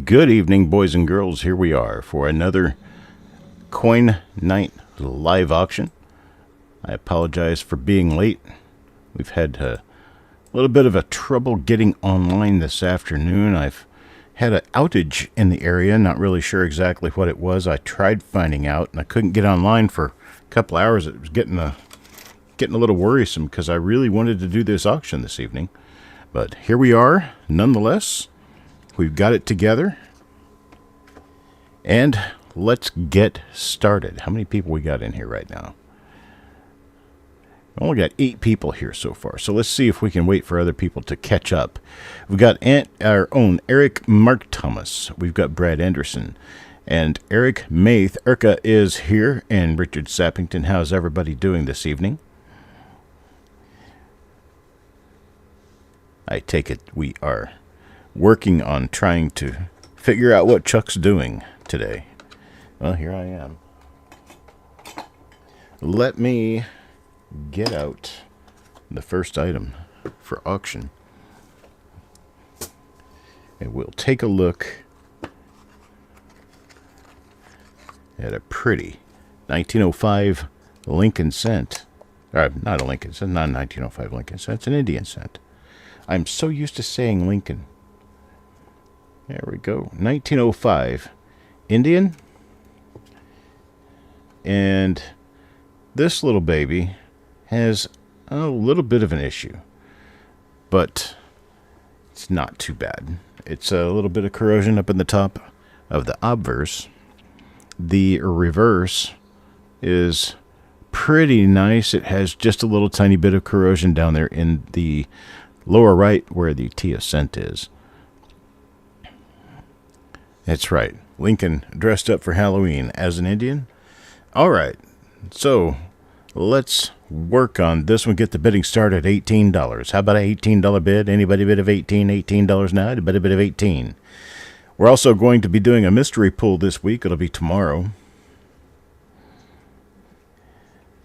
Good evening, boys and girls. Here we are for another Coin Night live auction. I apologize for being late. We've had a little bit of a trouble getting online this afternoon. I've had an outage in the area, not really sure exactly what it was. I tried finding out, and I couldn't get online for a couple hours. It was getting a little worrisome because I really wanted to do this auction this evening. But here we are, nonetheless. We've got it together. And let's get started. How many people we got in here right now? We only got 8 people here so far. So let's see if we can wait for other people to catch up. We've got our own Eric Mark Thomas. We've got Brad Anderson. And Eric Maith. Erka is here. And Richard Sappington. How's everybody doing this evening? I take it we are working on trying to figure out what Chuck's doing today. Well, here I am. Let me get out the first item for auction. And we'll take a look at a pretty 1905 Lincoln cent. Not a Lincoln cent, not a 1905 Lincoln cent. It's an Indian cent. I'm so used to saying Lincoln. There we go. 1905 Indian. And this little baby has a little bit of an issue. But it's not too bad. It's a little bit of corrosion up in the top of the obverse. The reverse is pretty nice. It has just a little tiny bit of corrosion down there in the lower right where the T of cent is. That's right. Lincoln dressed up for Halloween as an Indian. All right. So let's work on this one. Get the bidding started at $18. How about an $18 bid? Anybody bid of $18? $18 now? Anybody bid of $18? We're also going to be doing a mystery pull this week. It'll be tomorrow.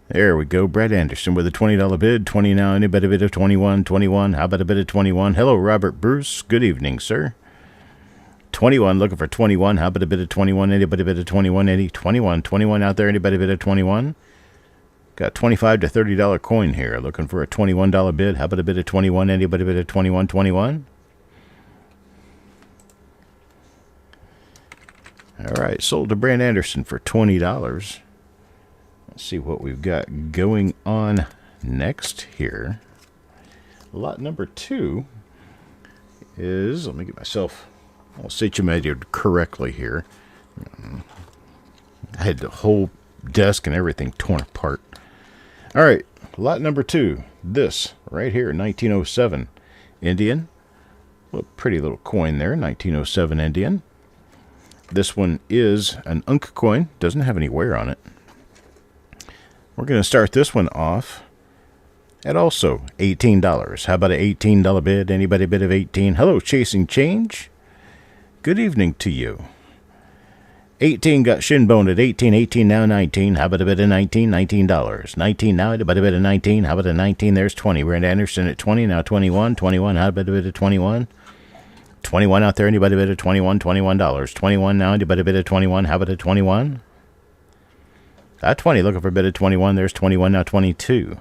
There we go. Brad Anderson with a $20 bid. 20 now. Anybody bid of 21? 21. How about a bid of 21? Hello, Robert Bruce. Good evening, sir. 21, looking for 21. How about a bid of 21? Anybody bid of 21? 21 out there. Anybody bid of 21? Got $25 to $30 coin here. Looking for a $21 bid. How about a bid of 21? Anybody bid of 21? 21? All right, sold to Brad Anderson for $20. Let's see what we've got going on next here. Lot number 2 is, let me get myself all situated correctly here. I had the whole desk and everything torn apart. All right, lot number 2. This right here, 1907 Indian. A pretty little coin there, 1907 Indian. This one is an Unk coin. Doesn't have any wear on it. We're going to start this one off at also $18. How about an $18 bid? Anybody bid of 18? Hello, Chasing Change. Good evening to you. 18 got shinbone at 18. 18 now, 19. How about a bid of 19? $19. 19 now. How about a bid of 19? How about a 19? There's 20. Brad Anderson at 20. Now 21. 21. How about a bid of 21? 21 out there. Anybody bid of 21? $21. 21 now. Anybody bid of 21? How about a 21? 20. Looking for a bid of 21. There's 21 now. 22.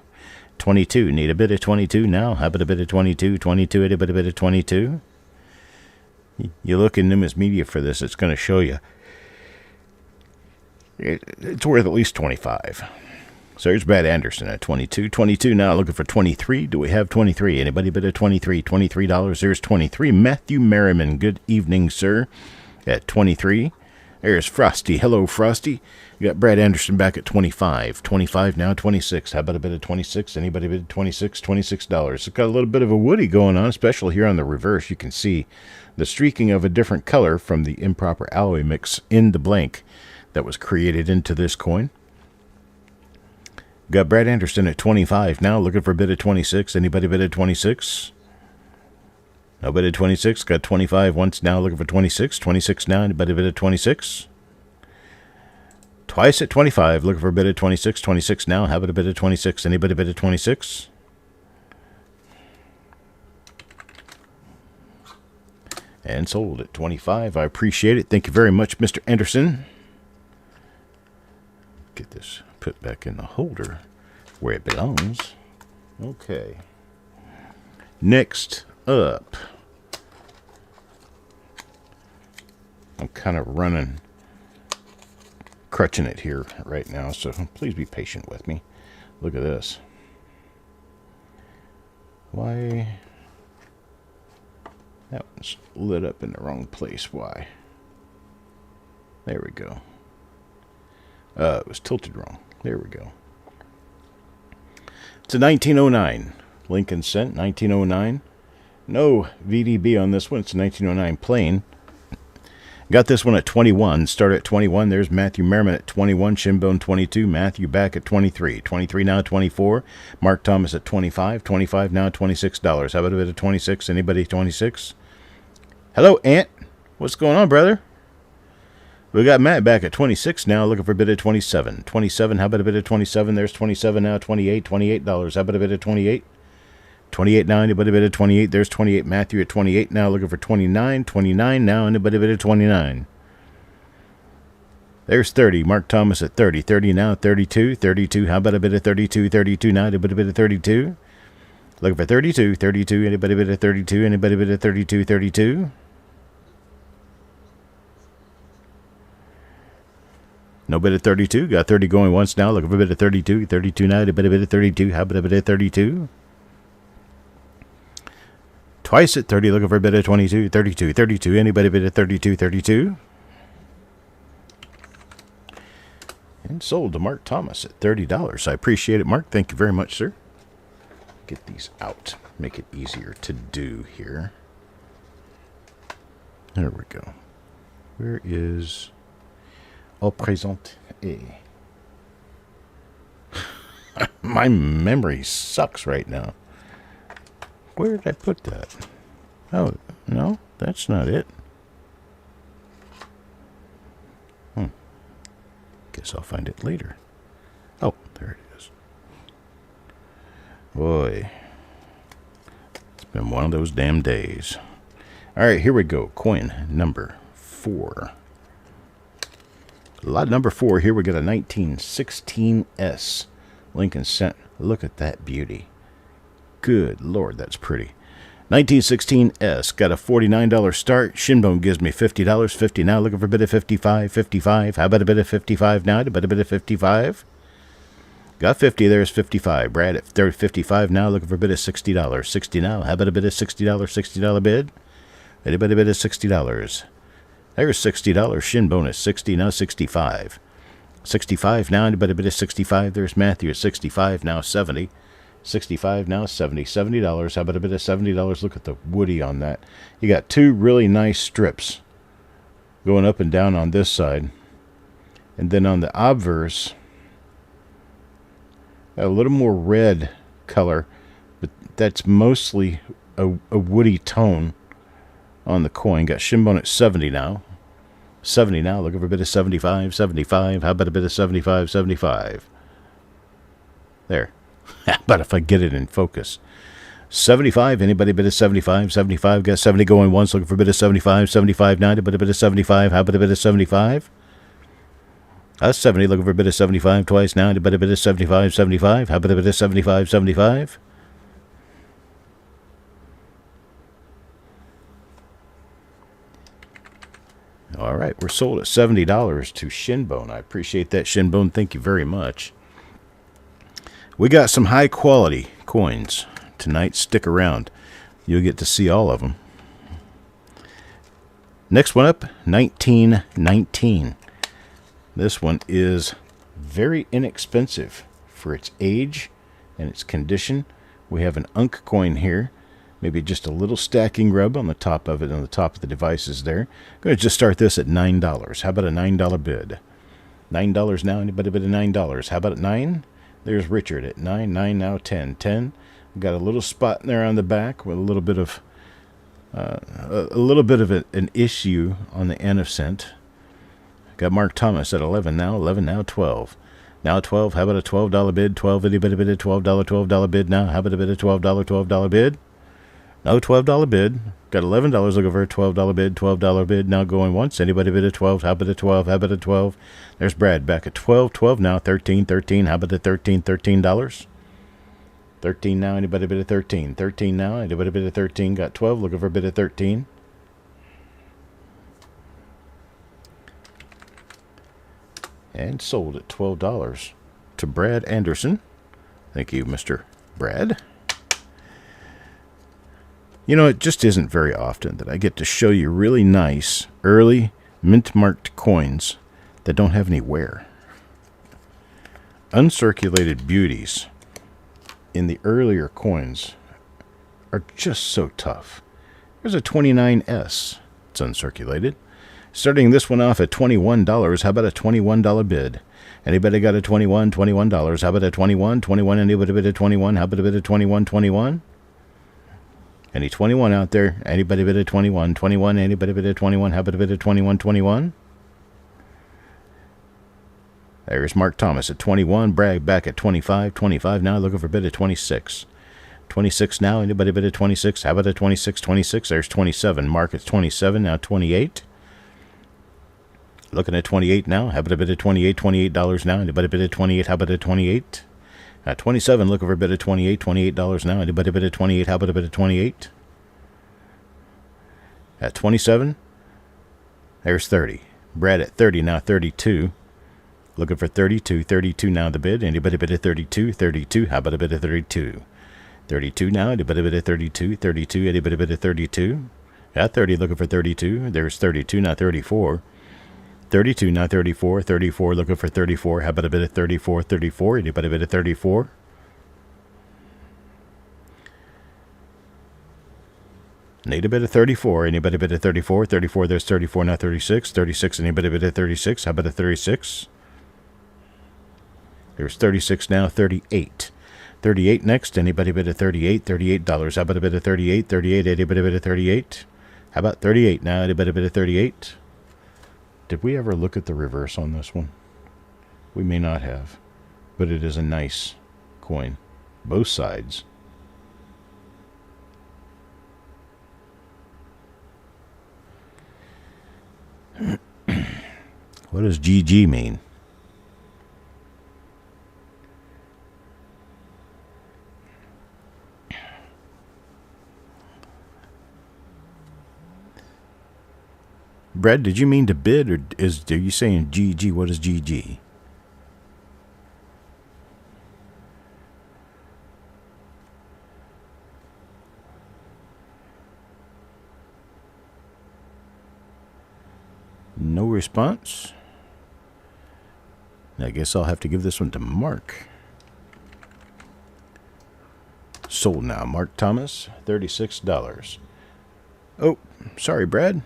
22. Need a bid of 22 now. How about a bid of 22? 22. Anybody bid of 22? You look in Numis Media for this, it's going to show you. It's worth at least 25. So here's Brad Anderson at 22. 22 now, looking for 23. Do we have 23? Anybody bid of 23? $23. There's 23. Matthew Merriman, good evening, sir, at 23. There's Frosty. Hello, Frosty. You got Brad Anderson back at 25. 25 now, 26. How about a bit of 26? Anybody bid of 26? $26. It's got a little bit of a woody going on, especially here on the reverse. You can see the streaking of a different color from the improper alloy mix in the blank that was created into this coin. Got Brad Anderson at 25 now, looking for a bid of 26. Anybody bid of 26? No bid of 26. Got 25 once now, looking for 26. 26 now. Anybody bid of 26? Twice at 25, looking for a bid of 26. 26 now. How about a bid of 26? Anybody bid of 26? And sold at 25. I appreciate it. Thank you very much, Mr. Anderson. Get this put back in the holder where it belongs. Okay. Next up, I'm kind of crutching it here right now, so please be patient with me. Look at this. Why? That one's lit up in the wrong place. Why? There we go. It was tilted wrong. There we go. It's a 1909 Lincoln cent, 1909. No VDB on this one. It's a 1909 plain. Got this one at 21. Start at 21. There's Matthew Merriman at 21. Shinbone 22. Matthew back at 23. 23 now 24. Mark Thomas at 25. 25 now $26. How about a bit of 26? Anybody 26? Hello, Ant. What's going on, brother? We got Matt back at 26 now, looking for a bit of 27. 27, how about a bit of 27? There's 27 now, 28. $28. How about a bit of 28? 28 now, anybody bit of 28? There's 28. Matthew at 28 now, looking for 29. 29 now, anybody bit of 29? There's 30. Mark Thomas at 30. 30 now, 32. 32, how about a bit of 32? 32 now, anybody bit of 32? Looking for 32. 32, anybody bit of 32? Anybody bit of 32? 32? No bit of 32. Got 30 going once now. Looking for a bit of 32. 32 now. A bit of 32. How about a bit of 32? Twice at 30. Looking for a bit of 22. 32. 32. Anybody bit of 32? 32? And sold to Mark Thomas at $30. I appreciate it, Mark. Thank you very much, sir. Get these out. Make it easier to do here. There we go. Where is... Au présent. My memory sucks right now. Where did I put that? Oh, no, that's not it. Guess I'll find it later. Oh, there it is. Boy, it's been one of those damn days. All right, here we go. Coin number 4. Lot number 4 here, we got a 1916S Lincoln cent. Look at that beauty. Good Lord, that's pretty. 1916S, got a $49 start. Shinbone gives me $50. 50 now, looking for a bit of 55. 55, how about a bit of 55 now? About a bit of 55? Got 50, there's 55. Brad at 55 now, looking for a bit of $60. 60 now, how about a bit of $60? $60 bid? Anybody bid of $60? There's $60. Shinbone is 60, now 65. 65 now, anybody bid of 65? There's Matthew at 65, now 70. 65 now, 70. $70. How about a bit of $70? Look at the woody on that. You got two really nice strips going up and down on this side. And then on the obverse, a little more red color, but that's mostly a woody tone on the coin. Got Shinbone at 70 now. 70 now, looking for a bit of 75. 75, how about a bit of 75? 75. There. How about if I get it in focus? 75, anybody bid of 75? 75, got 70 going once, looking for a bit of 75. 75 now, but a bit of 75. How about a bit of 75? 70, looking for a bit of 75 twice now, but a bit of 75. 75, how about a bit of 75? 75? All right, we're sold at $70 to Shinbone. I appreciate that, Shinbone. Thank you very much. We got some high quality coins tonight. Stick around. You'll get to see all of them. Next one up, 1919. This one is very inexpensive for its age and its condition. We have an Unk coin here. Maybe just a little stacking rub on the top of it, on the top of the devices there. I'm going to just start this at $9. How about a $9 bid? $9 now. Anybody bid of $9? How about at 9? There's Richard at 9. 9 now, 10. 10. Got a little spot in there on the back with a little bit of an issue on the N of cent. Got Mark Thomas at 11 now. 11 now, 12. Now 12. How about a $12 bid? 12. Anybody bid a $12 bid now? How about a bid of $12 bid? No $12 bid. Got $11 looking for a $12 bid. $12 bid. Now going once. Anybody bid a 12? How about a 12? How about a 12? There's Brad back at 12. 12 now. 13. 13. How about a 13? $13. 13 now. Anybody bid a 13? 13 now. Anybody bid a 13? Got 12. Looking for a bid of 13. And sold at $12 to Brad Anderson. Thank you, Mr. Brad. You know, it just isn't very often that I get to show you really nice, early, mint-marked coins that don't have any wear. Uncirculated beauties in the earlier coins are just so tough. There's a 29S. It's uncirculated. Starting this one off at $21. How about a $21 bid? Anybody got a $21? How about a 21? 21. Anybody bid a 21? How about a bid of 21? 21? Any 21 out there? Anybody bid a 21? 21. Anybody bid a 21? How about a bid of 21? 21. There's Mark Thomas at 21. Bragg back at 25. 25 now. Looking for a bid of 26. 26 now. Anybody bid a 26? How about a 26? 26. There's 27. Mark at 27. Now 28. Looking at 28 now. How about a bid of 28? $28 now. Anybody bid a 28? How about a 28? At 27, looking for a bid of 28. $28 now. Anybody bid of 28? How about a bid of 28? At 27, there's 30. Brad at 30 now. 32. Looking for 32. 32 now the bid. Anybody bid of 32? 32. How about a bid of 32? 32 now. Anybody bid of 32? 32. Anybody bid of 32? At 30, looking for 32. There's 32 now. 34. 32 now. 34. 34 looking for 34. How about a bit of 34? 34. Anybody bid of 34? Need a bit of 34. Anybody bid of 34? 34. There's 34 now. 36. 36. Anybody bid of 36? How about a 36? There's 36 now. 38. 38 next. Anybody bid of 38? $38. How about a bit of 38? 38. Anybody bid of 38? How about 38 now? Anybody bid of 38? Did we ever look at the reverse on this one? We may not have, but it is a nice coin. Both sides. What does GG mean? Brad, did you mean to bid, or are you saying GG? What is GG? No response. I guess I'll have to give this one to Mark. Sold now. Mark Thomas, $36. Oh, sorry, Brad.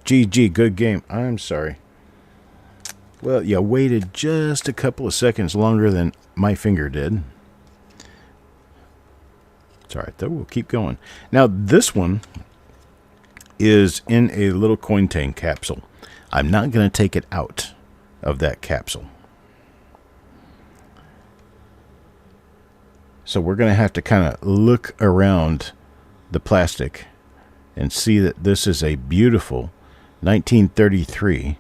GG, good game. I'm sorry. Well, you waited just a couple of seconds longer than my finger did. It's all right, though. We'll keep going. Now, this one is in a little coin tank capsule. I'm not going to take it out of that capsule. So we're going to have to kind of look around the plastic and see that this is a beautiful 1933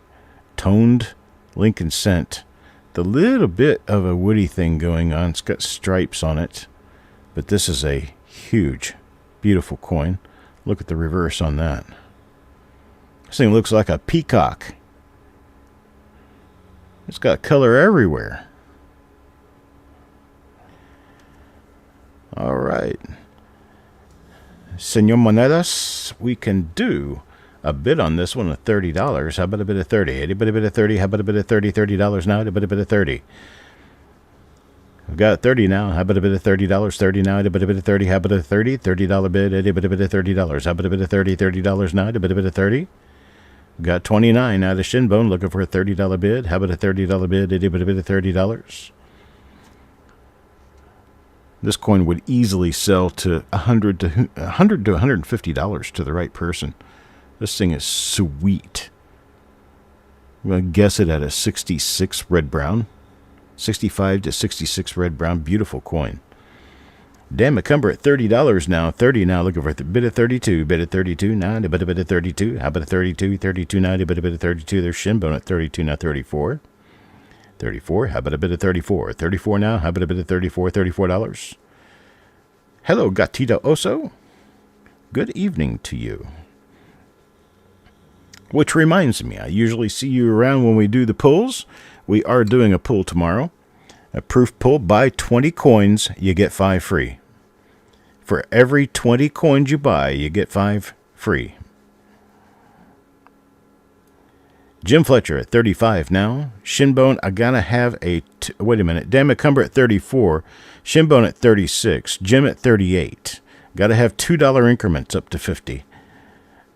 toned Lincoln cent. The little bit of a woody thing going on. It's got stripes on it. But this is a huge, beautiful coin. Look at the reverse on that. This thing looks like a peacock. It's got color everywhere. All right. Senor Monedas, we can do a bid on this one of $30. How about a bid of 30? Anybody bid of 30? How about a bid of 30? $30 now. Anybody bid of 30? We've got 30 now. How about a bid of $30? 30 now. Anybody bid of 30? How about a 30? $30 bid. Anybody bid of $30? How about a bid of 30? $30 now. Anybody bid of 30? We've got 29 out of Shinbone looking for a $30 bid. How about a $30 bid? Anybody bid of $30? This coin would easily sell to $100 to $150 to the right person. This thing is sweet. I'm going to guess it at a 66 red brown. 65 to 66 red brown. Beautiful coin. Dan McCumber at $30 now. 30 now. Looking for a bid of 32. Bid of 32. Now a bit of 32. How about a 32? 32.90. Bid of 32. There's Shinbone at 32 now. 34. 34. How about a bit of 34? 34 now. How about a bit of 34? $34. Hello, Gatito Oso. Good evening to you. Which reminds me, I usually see you around when we do the pulls. We are doing a pull tomorrow. A proof pull. Buy 20 coins, you get 5 free. For every 20 coins you buy, you get 5 free. Jim Fletcher at 35 now. Shinbone, I gotta have a... wait a minute. Dan McCumber at 34. Shinbone at 36. Jim at 38. Gotta have $2 increments up to 50.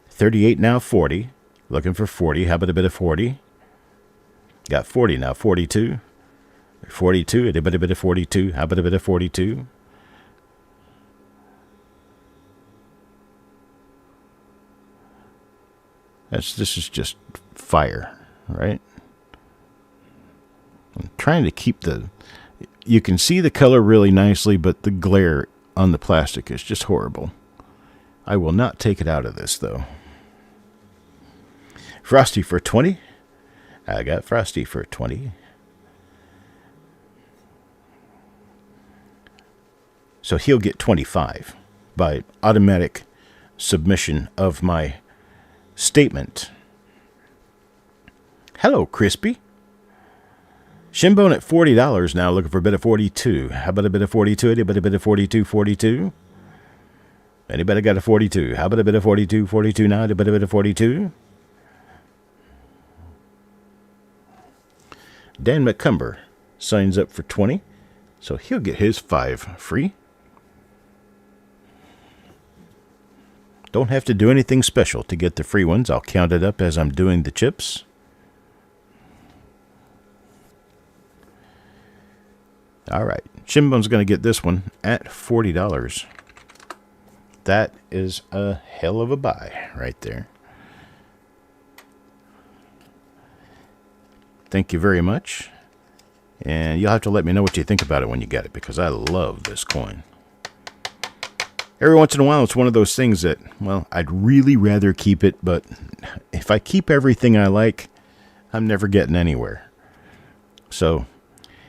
38 now, 40. Looking for 40. How about a bit of 40? Got 40 now, 42. 42. A bit of 42. How about a bit of 42? This is just fire, right? I'm trying to keep the... You can see the color really nicely, but the glare on the plastic is just horrible. I will not take it out of this, though. Frosty for 20. I got Frosty for 20. So he'll get 25 by automatic submission of my statement. Hello, Crispy. Shinbone at $40 now, looking for a bit of 42. How about a bit of 42? Anybody a bit of 42? 42? Anybody got a 42? How about a bit of 42? 42 now? A bit of 42? Dan McCumber signs up for 20, so he'll get his 5 free. Don't have to do anything special to get the free ones. I'll count it up as I'm doing the chips. All right. Shinbone's going to get this one at $40. That is a hell of a buy right there. Thank you very much. And you'll have to let me know what you think about it when you get it, because I love this coin. Every once in a while, it's one of those things that, well, I'd really rather keep it, but if I keep everything I like, I'm never getting anywhere. So,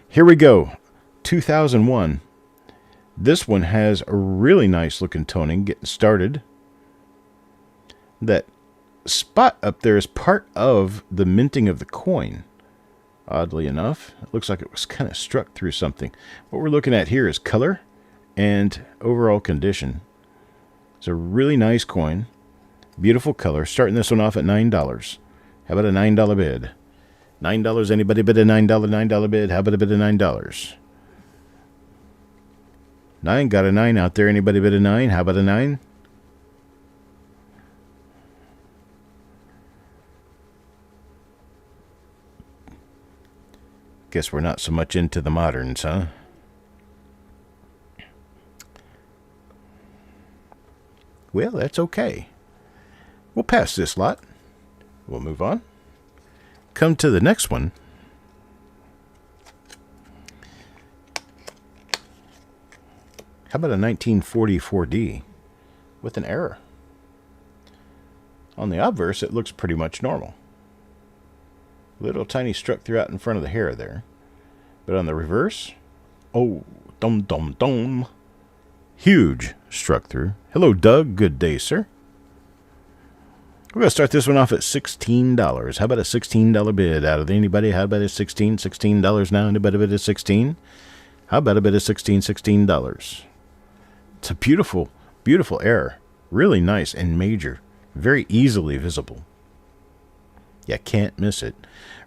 here we go. 2001. This one has a really nice looking toning getting started. That spot up there is part of the minting of the coin. Oddly enough, it looks like it was kind of struck through something. What we're looking at here is color and overall condition. It's a really nice coin. Beautiful color. Starting this one off at $9. How about a $9 bid? $9. Anybody bid a $9? $9 bid? How about a bid of $9? 9. Got a 9 out there. Anybody bid a 9? How about a 9? Guess we're not so much into the moderns, huh? Well, that's okay. We'll pass this lot. We'll move on. Come to the next one. How about a 1944D with an error? On the obverse, it looks pretty much normal. Little tiny struck throughout in front of the hair there. But on the reverse, oh, dum dum dum. Huge struck through. Hello, Doug. Good day, sir. We're going to start this one off at $16. How about a $16 bid out of anybody? How about a $16 now? Anybody bid a 16? How about a bid of $16? It's a beautiful, beautiful error. Really nice and major. Very easily visible. You can't miss it.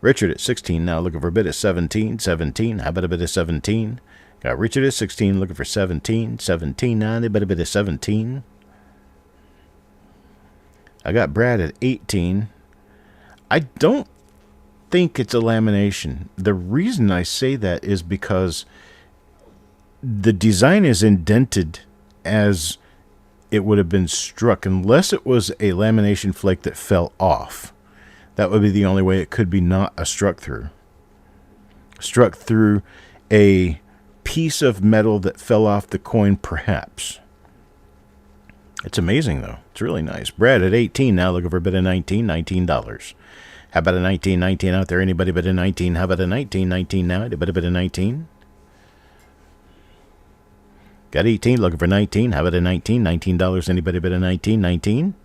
Richard at 16 now, looking for a bid of 17. 17. How about a bid of 17? Got Richard at 16, looking for 17. 17 now, they better bid of 17. I got Brad at 18. I don't think it's a lamination. The reason I say that is because the design is indented as it would have been struck, unless it was a lamination flake that fell off. That would be the only way it could be not a struck through. Struck through a piece of metal that fell off the coin, perhaps. It's amazing, though. It's really nice. Brad at 18 now, looking for a bid of $19. How about a 19 out there? Anybody bid a 19? How about a 19 now? Anybody bid a 19? Got 18, looking for 19. How about a 19? $19. Anybody bid a 19?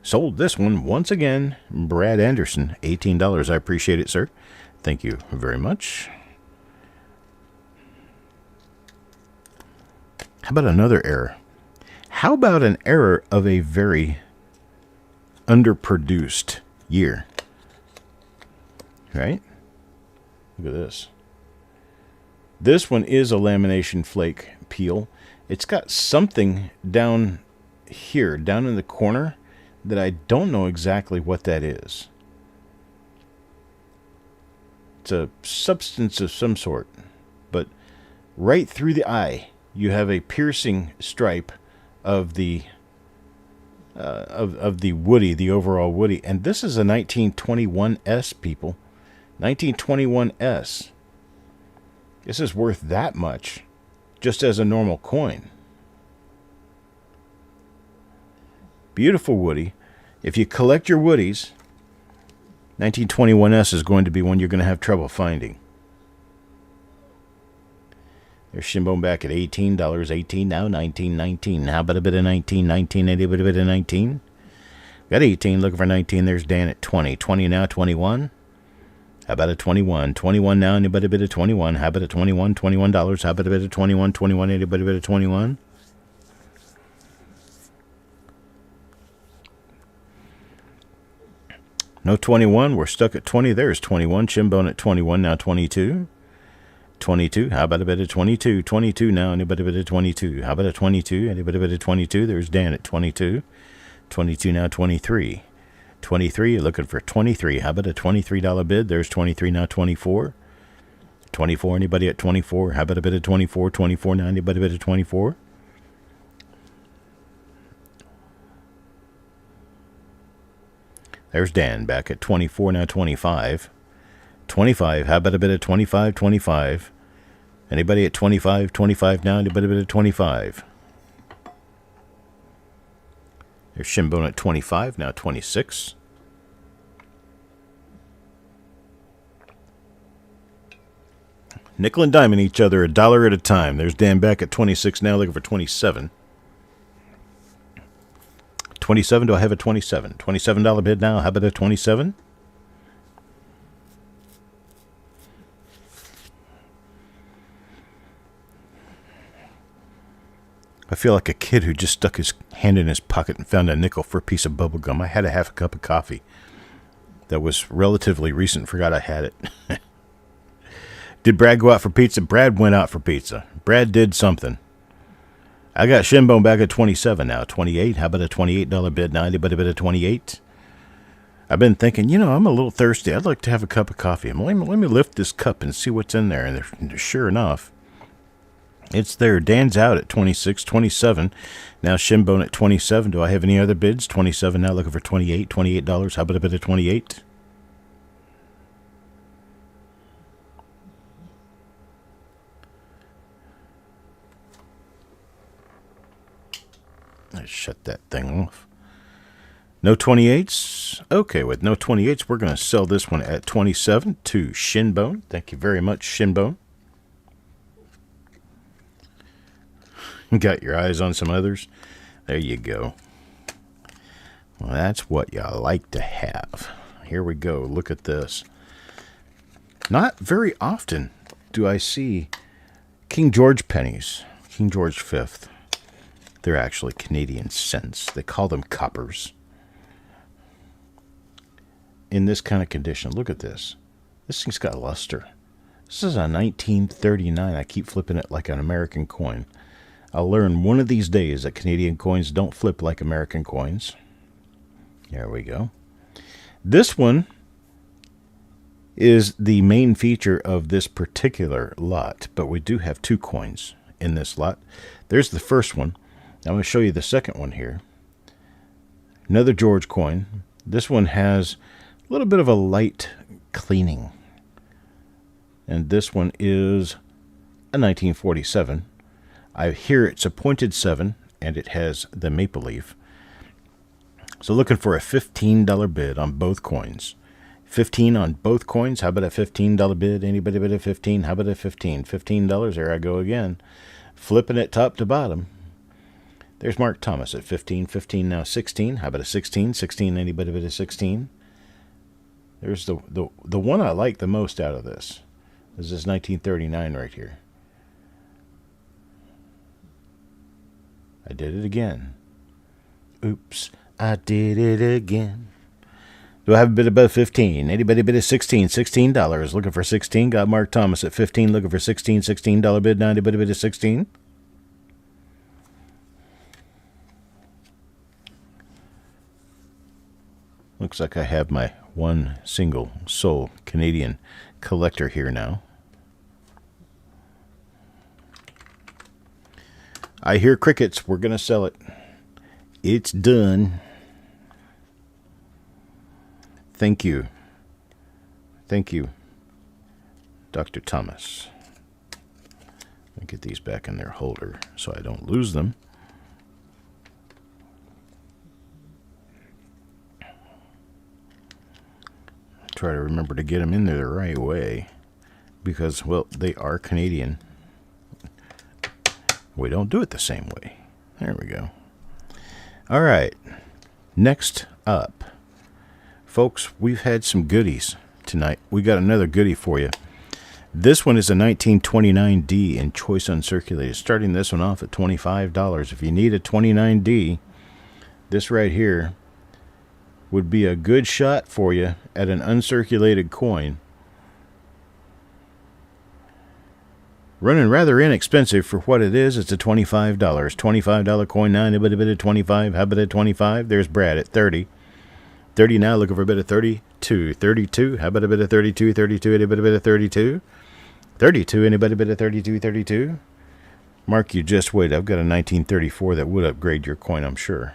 Sold this one once again. Brad Anderson, $18. I appreciate it, sir. Thank you very much. How about another error? How about an error of a very underproduced year? Right? Look at this. This one is a lamination flake peel. It's got something down here, down in the corner, that I don't know exactly what that is. It's a substance of some sort, but right through the eye you have a piercing stripe of the woody, the overall woody. And this is a 1921S, people. 1921S. This is worth that much just as a normal coin. Beautiful woody. If you collect your woodies, 1921S is going to be one you're going to have trouble finding. There's Shinbone back at $18. 18 now, 19. How about a bit of 19? Anybody bit of 19? Got 18, looking for 19. There's Dan at 20. 20 now, 21. How about a 21? 21 now, anybody bit of 21? How about a 21? $21. How about a bit of 21? 21, anybody bit of 21? No 21. We're stuck at 20. There's 21. Shinbone at 21. Now 22. 22. How about a bit of 22? 22 now. Anybody bit of 22? How about a 22? Anybody bit of 22? There's Dan at 22. 22 now. 23. 23. You're looking for 23. How about a $23 bid? There's 23 now. 24. 24. Anybody at 24? How about a bit of 24? 24 now. Anybody bit of 24? There's Dan back at 24, now 25. 25, how about a bit of 25? 25. Anybody at 25? 25 now, anybody a bit of 25? There's Shinbone at 25, now 26. Nickel and diming each other $1 at a time. There's Dan back at 26 now, looking for 27. 27, do I have a 27? $27 bid now. How about a 27? I feel like a kid who just stuck his hand in his pocket and found a nickel for a piece of bubble gum. I had a half a cup of coffee that was relatively recent. Forgot I had it. Did Brad go out for pizza? Brad went out for pizza. Brad did something. I got Shinbone back at 27 now. 28. How about a $28 bid now? Anybody bid a 28? I've been thinking, I'm a little thirsty. I'd like to have a cup of coffee. Let me lift this cup and see what's in there. And sure enough, it's there. Dan's out at 26, 27. Now Shinbone at 27. Do I have any other bids? 27 now, looking for 28. $28. How about a bid of 28? Let's shut that thing off. No 28s? Okay, with no 28s, we're going to sell this one at 27 to Shinbone. Thank you very much, Shinbone. Got your eyes on some others? There you go. Well, that's what you like to have. Here we go. Look at this. Not very often do I see King George pennies. King George V. They're actually Canadian cents. They call them coppers. In this kind of condition. Look at this. This thing's got luster. This is a 1939. I keep flipping it like an American coin. I'll learn one of these days that Canadian coins don't flip like American coins. There we go. This one is the main feature of this particular lot, but we do have two coins in this lot. There's the first one. I'm going to show you the second one here. Another George coin. This one has a little bit of a light cleaning. And this one is a 1947. I hear it's a pointed 7, and it has the maple leaf. So looking for a $15 bid on both coins. 15 on both coins. How about a $15 bid? Anybody bid a 15? How about a 15? $15. There I go again. Flipping it top to bottom. There's Mark Thomas at 15. 15 now 16. How about a 16? 16. Anybody bid a 16? There's the one I like the most out of this. This is 1939 right here. I did it again. Oops, I did it again. Do I have a bid above 15? Anybody bid a 16? $16. Looking for 16. Got Mark Thomas at 15. Looking for 16. $16 bid. Now anybody bid a 16? Looks like I have my one single soul Canadian collector here now. I hear crickets. We're going to sell it. It's done. Thank you. Thank you, Dr. Thomas. I'll get these back in their holder so I don't lose them. Try to remember to get them in there the right way because, well, they are Canadian. We don't do it the same way. There we go. All right. Next up, folks, we've had some goodies tonight. We got another goodie for you. This one is a 1929D in choice uncirculated. Starting this one off at $25. If you need a 29D, this right here would be a good shot for you at an uncirculated coin. Running rather inexpensive for what it is. It's a $25. $25 coin now. Anybody bid at 25? How about at 25? There's Brad at 30. 30 now. Looking for a bid of 32. 32. How about a bid of 32? 32. Anybody bid at 32? 32. Anybody bid at 32? 32. Mark, you just wait. I've got a 1934 that would upgrade your coin, I'm sure.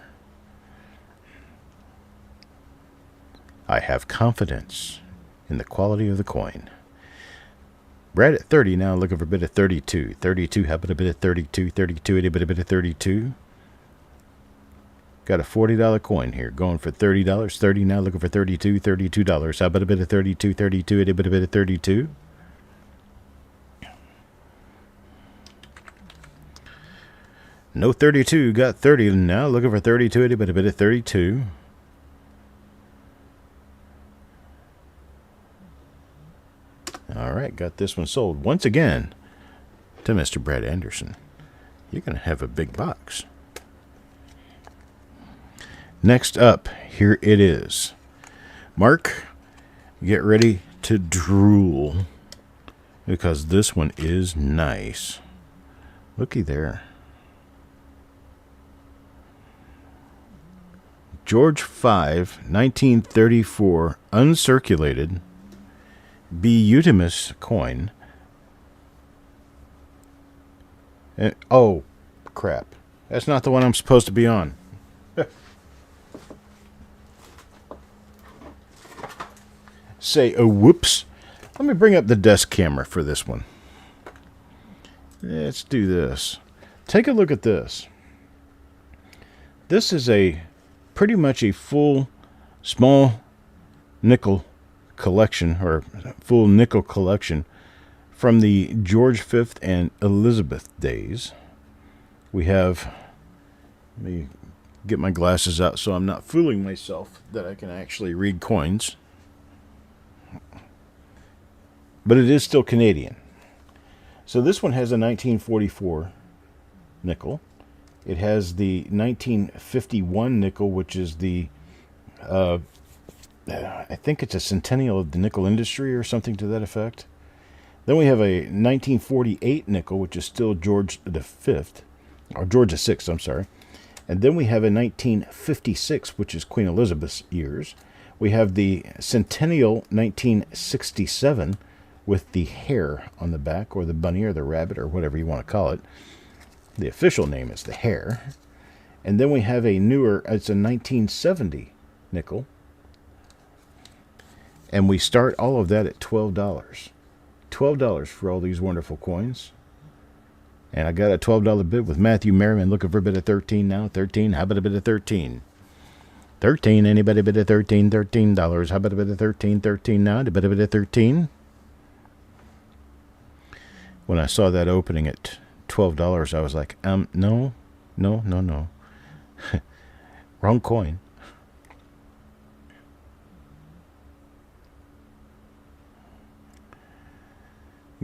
I have confidence in the quality of the coin. Brad at 30 now, looking for a bid of 32. 32, how about a bid of 32? 32, anybody bid of 32? Got a $40 coin here, going for $30. 30 now, looking for 32. $32. How about a bid of 32? 32, anybody bid of 32? No 32, got 30 now, looking for 32. Anybody bid of 32? All right, got this one sold once again to Mr. Brad Anderson. You're going to have a big box. Next up, here it is. Mark, get ready to drool because this one is nice. Looky there. George V, 1934, uncirculated. Beautimus coin. And, oh, crap. That's not the one I'm supposed to be on. Say, oh, whoops. Let me bring up the desk camera for this one. Let's do this. Take a look at this. This is a pretty much a full small nickel collection, or full nickel collection from the George V and Elizabeth days. We have, let me get my glasses out so I'm not fooling myself that I can actually read coins. But it is still Canadian. So this one has a 1944 nickel. It has the 1951 nickel, which is the I think it's a centennial of the nickel industry or something to that effect. Then we have a 1948 nickel, which is still George V, or George VI, I'm sorry. And then we have a 1956, which is Queen Elizabeth's years. We have the centennial 1967 with the hare on the back, or the bunny, or the rabbit, or whatever you want to call it. The official name is the hare. And then we have a newer, it's a 1970 nickel. And we start all of that at $12. $12 for all these wonderful coins. And I got a $12 bid with Matthew Merriman looking for a bid of 13 now. 13, how about a bid of 13? 13, anybody bid of 13? $13. How about a bid of 13? 13 now, a bid of 13? When I saw that opening at $12, I was like, no. Wrong coin.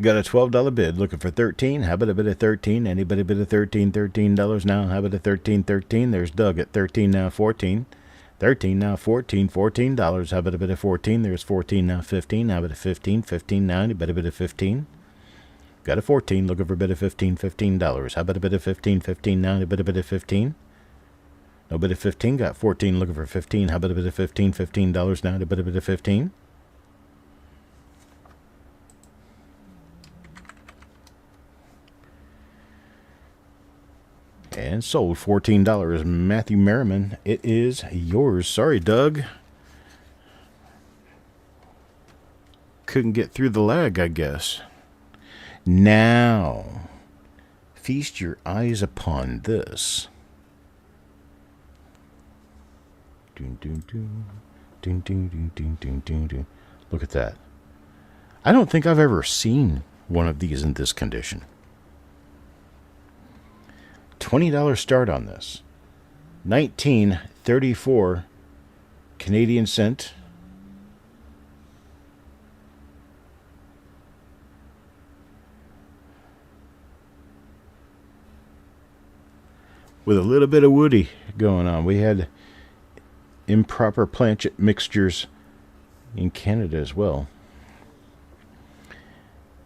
Got a $12 bid looking for 13. How about a bid of 13? Anybody bid of 13? $13 now. How about a 13? 13. There's Doug at 13 now. 14. 13 now. 14. $14. How about a bid of 14? There's 14 now. 15. How about a 15? 15 now. Anybody bid of 15? Got a 14 looking for a bid of 15. $15. How about a bid of 15? 15 now. Anybody bid of 15? No bid of 15. Got 14 looking for 15. How about a bid of 15? $15 now. Anybody bid of 15? And sold $14. Matthew Merriman, it is yours. Sorry, Doug. Couldn't get through the lag, I guess. Now, feast your eyes upon this. Look at that. I don't think I've ever seen one of these in this condition. $20 start on this. 1934 Canadian cent. With a little bit of woody going on. We had improper planchet mixtures in Canada as well.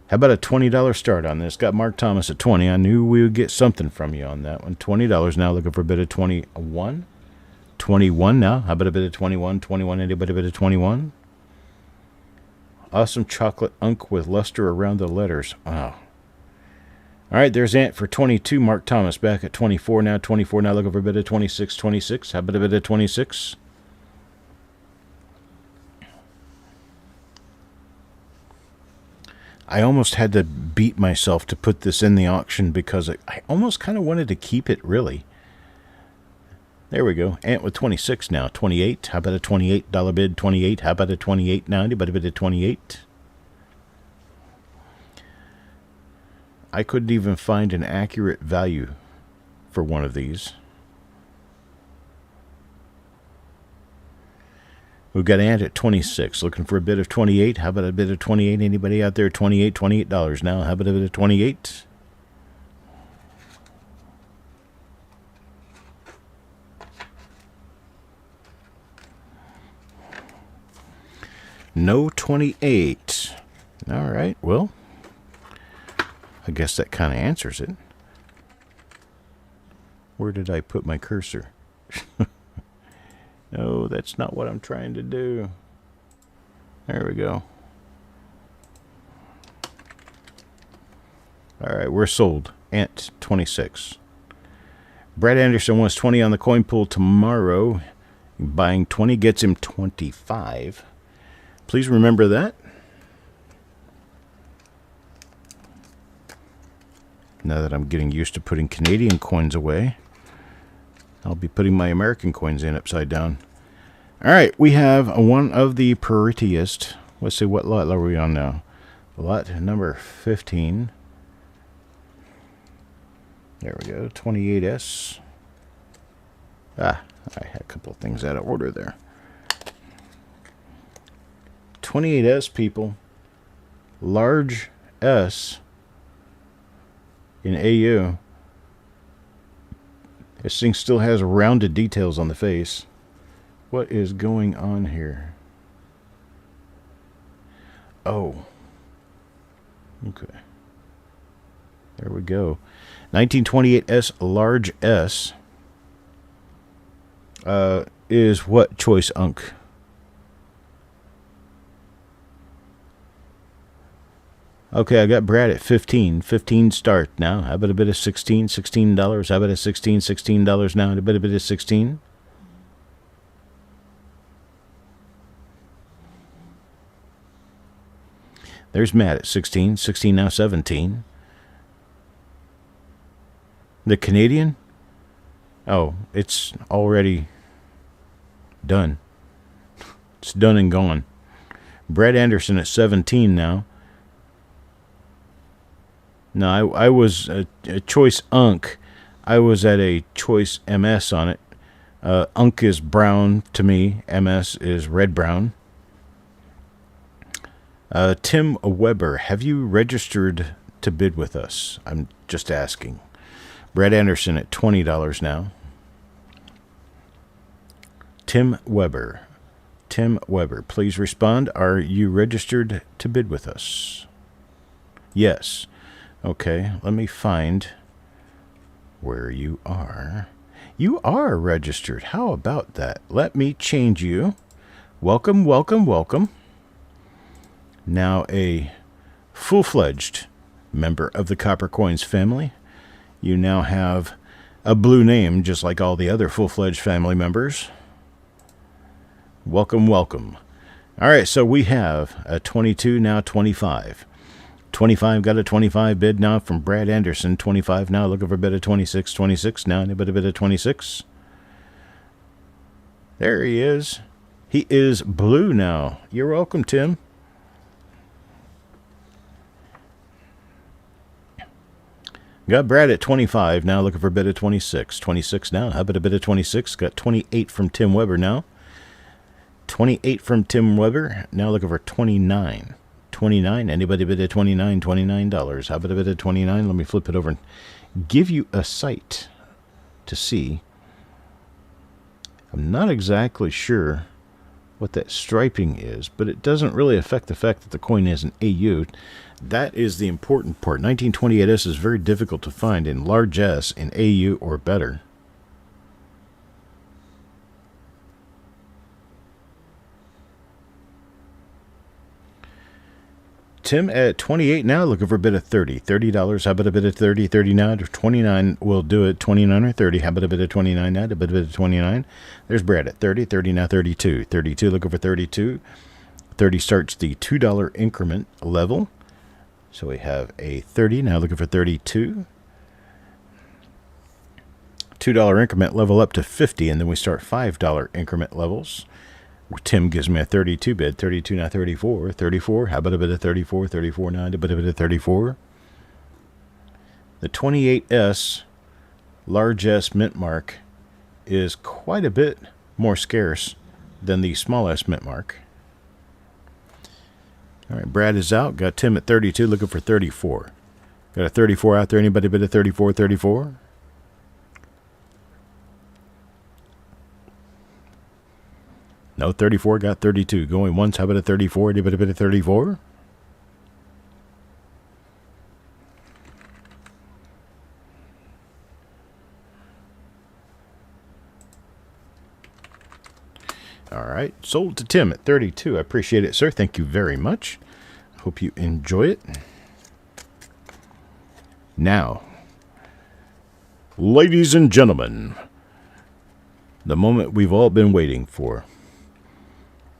How about a $20 start on this? Got Mark Thomas at 20. I knew we would get something from you on that one. $20 now, looking for a bit of 21. 21 now. How about a bit of 21? 21, anybody a bit of 21? Awesome chocolate unk with luster around the letters. Wow. All right, there's Ant for 22. Mark Thomas back at 24 now. 24 now, looking for a bit of 26. 26. How about a bit of 26? I almost had to beat myself to put this in the auction because I almost kind of wanted to keep it, really. There we go. Ant with 26 now. 28. How about a $28 bid? 28. How about a 28 now? Anybody bid at 28? I couldn't even find an accurate value for one of these. We've got Ant at 26, looking for a bid of 28. How about a bid of 28? Anybody out there? $28 now. How about a bid of 28? No 28. All right, well, I guess that kind of answers it. Where did I put my cursor? No, that's not what I'm trying to do. There we go. All right, we're sold. Ant 26. Brad Anderson wants 20 on the coin pool tomorrow. Buying 20 gets him 25. Please remember that. Now that I'm getting used to putting Canadian coins away, I'll be putting my American coins in upside down. All right, we have one of the prettiest. Let's see, what lot are we on now? Lot number 15. There we go, 28S. I had a couple of things out of order there. 28S, people. Large S in AU. This thing still has rounded details on the face. What is going on here? Oh. Okay. There we go. 1928S large S is what choice unk? Okay, I got Brad at 15. 15 start now. How about a bit of 16? $16. How about a 16? $16 now. And a bit of 16. There's Matt at 16. 16 now 17. The Canadian? Oh, it's already done. It's done and gone. Brad Anderson at 17 now. No, I was a choice Unk. I was at a choice MS on it. Unk is brown to me. MS is red-brown. Tim Weber, have you registered to bid with us? I'm just asking. Brad Anderson at $20 now. Tim Weber. Tim Weber, please respond. Are you registered to bid with us? Yes. Okay, let me find where you are. You are registered. How about that? Let me change you. Welcome, welcome, welcome. Now a full-fledged member of the Coppercoins family. You now have a blue name, just like all the other full-fledged family members. Welcome, welcome. All right, so we have a 22, now 25. 25 got a 25 bid now from Brad Anderson. 25 now looking for a bid of 26. 26 now, anybody bid of 26? There he is. He is blue now. You're welcome, Tim. Got Brad at 25 now looking for a bid of 26. 26 now. How about a bid of 26? Got 28 from Tim Weber now. 28 from Tim Weber. Now looking for 29. 29. Anybody bid at 29? $29. How about a bid at 29? Let me flip it over and give you a sight to see. I'm not exactly sure what that striping is, but it doesn't really affect the fact that the coin is an AU. That is the important part. 1928S is very difficult to find in large S in AU or better. Tim at 28 now, looking for a bid of 30. $30. How about a bid of 30? 39 or 29 will do it. 29 or 30. How about a bid of 29 now? A bid of 29. There's Brad at 30. 30 now 32. 32 looking for 32. 30 starts the $2 increment level. So we have a 30 now looking for 32. $2 increment level up to 50, and then we start $5 increment levels. Tim gives me a 32 bid. 32 now 34. 34. How about a bit of 34? 34 now. A bit of 34. The 28S large S mint mark is quite a bit more scarce than the small S mint mark. All right, Brad is out. Got Tim at 32 looking for 34. Got a 34 out there. Anybody bid a 34? 34? No, 34 got 32. Going once. How about a 34? Did a bit of 34? All right. Sold to Tim at 32. I appreciate it, sir. Thank you very much. Hope you enjoy it. Now, ladies and gentlemen, the moment we've all been waiting for.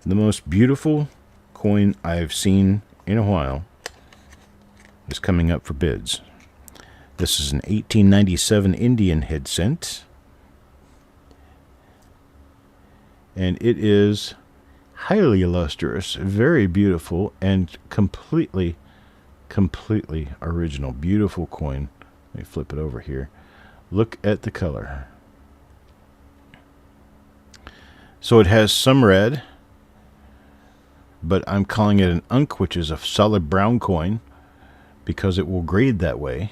The most beautiful coin I've seen in a while is coming up for bids. This is an 1897 Indian head cent. And it is highly lustrous, very beautiful, and completely original. Beautiful coin. Let me flip it over here. Look at the color. So it has some red, but I'm calling it an Unk, which is a solid brown coin, because it will grade that way.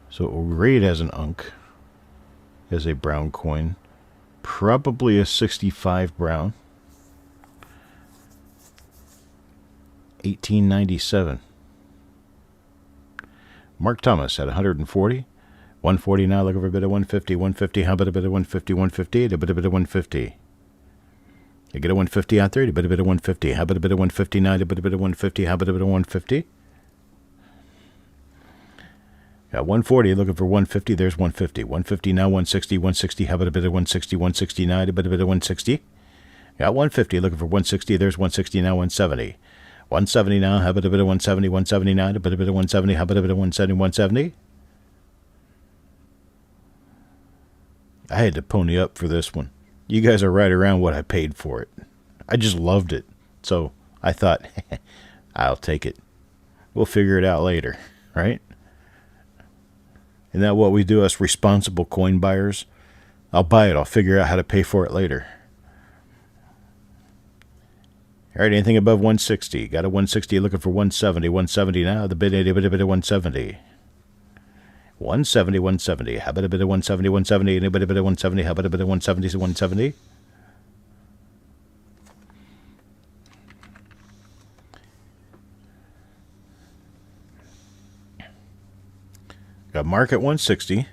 So it will grade as an Unk, as a brown coin. Probably a 65 brown. 1897. Mark Thomas at 140. 140 now, looking for a bit of 150. 150, how about a bit of 150? 150, a bit of 150. You get a 150 out there, a bit of 150. How about a bit of 150 now, a bit of 150? How about a bit of 150? Got 140, looking for 150. There's 150. 150 now, 160. 160, how about a bit of 160? 160 now, a bit of 160. Got 150, looking for 160. There's 160 now, 170. 170 now. How about a bit of 170, 179, a bit of 170, how about a bit of 170, 170? I had to pony up for this one. You guys are right around what I paid for it. I just loved it. So I thought, I'll take it. We'll figure it out later, right? Isn't that what we do, us responsible coin buyers? I'll buy it. I'll figure out how to pay for it later. All right, anything above 160. Got a 160, looking for 170. 170 now. The bid, a bit of 170. 170, 170. How about a bit of 170, 170? Anybody a bit of 170? How about a bit of 170 to 170? Got mark at 160.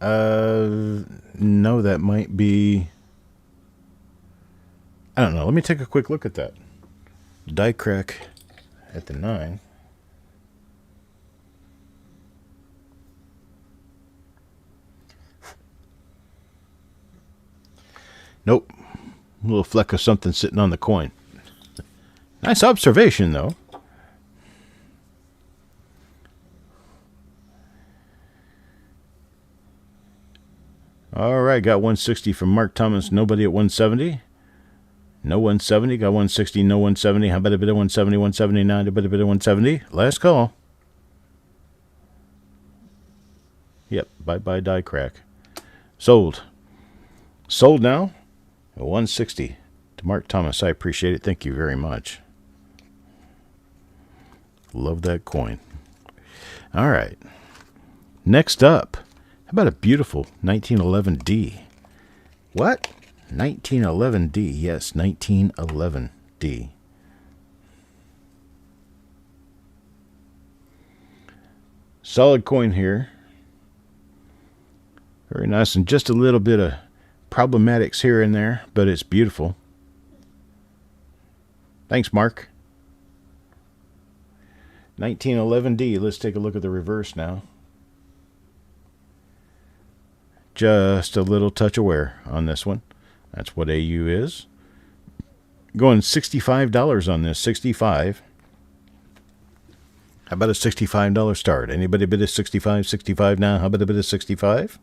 No, that might be... I don't know. Let me take a quick look at that. Die crack at the 9. Nope. A little fleck of something sitting on the coin. Nice observation, though. All right, got 160 from Mark Thomas. Nobody at 170. No 170. Got 160. No 170. How about a bit of 170? 179. A bit of 170. Last call. Yep. Bye-bye die crack. Sold. Sold now. At 160 to Mark Thomas. I appreciate it. Thank you very much. Love that coin. All right. Next up. How about a beautiful 1911D? What? 1911D. Yes, 1911D. Solid coin here. Very nice, and just a little bit of problematics here and there, but it's beautiful. Thanks, Mark. 1911D. Let's take a look at the reverse now. Just a little touch of wear on this one. That's what AU is. Going $65 on this. 65. How about a $65 start? Anybody bid a 65? 65 now. How about a bit of 65?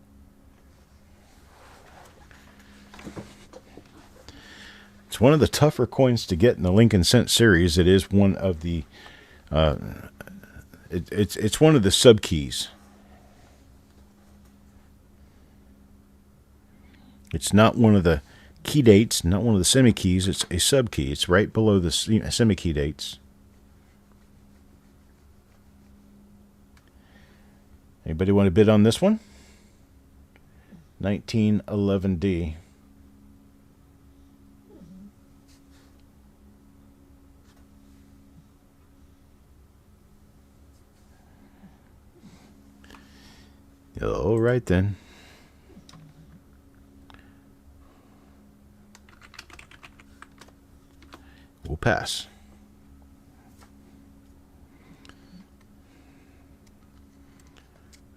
It's one of the tougher coins to get in the Lincoln Cent series. It is one of the it's one of the sub keys. It's not one of the key dates, not one of the semi-keys. It's a sub-key. It's right below the semi-key dates. Anybody want to bid on this one? 1911D. All right, then. We'll pass.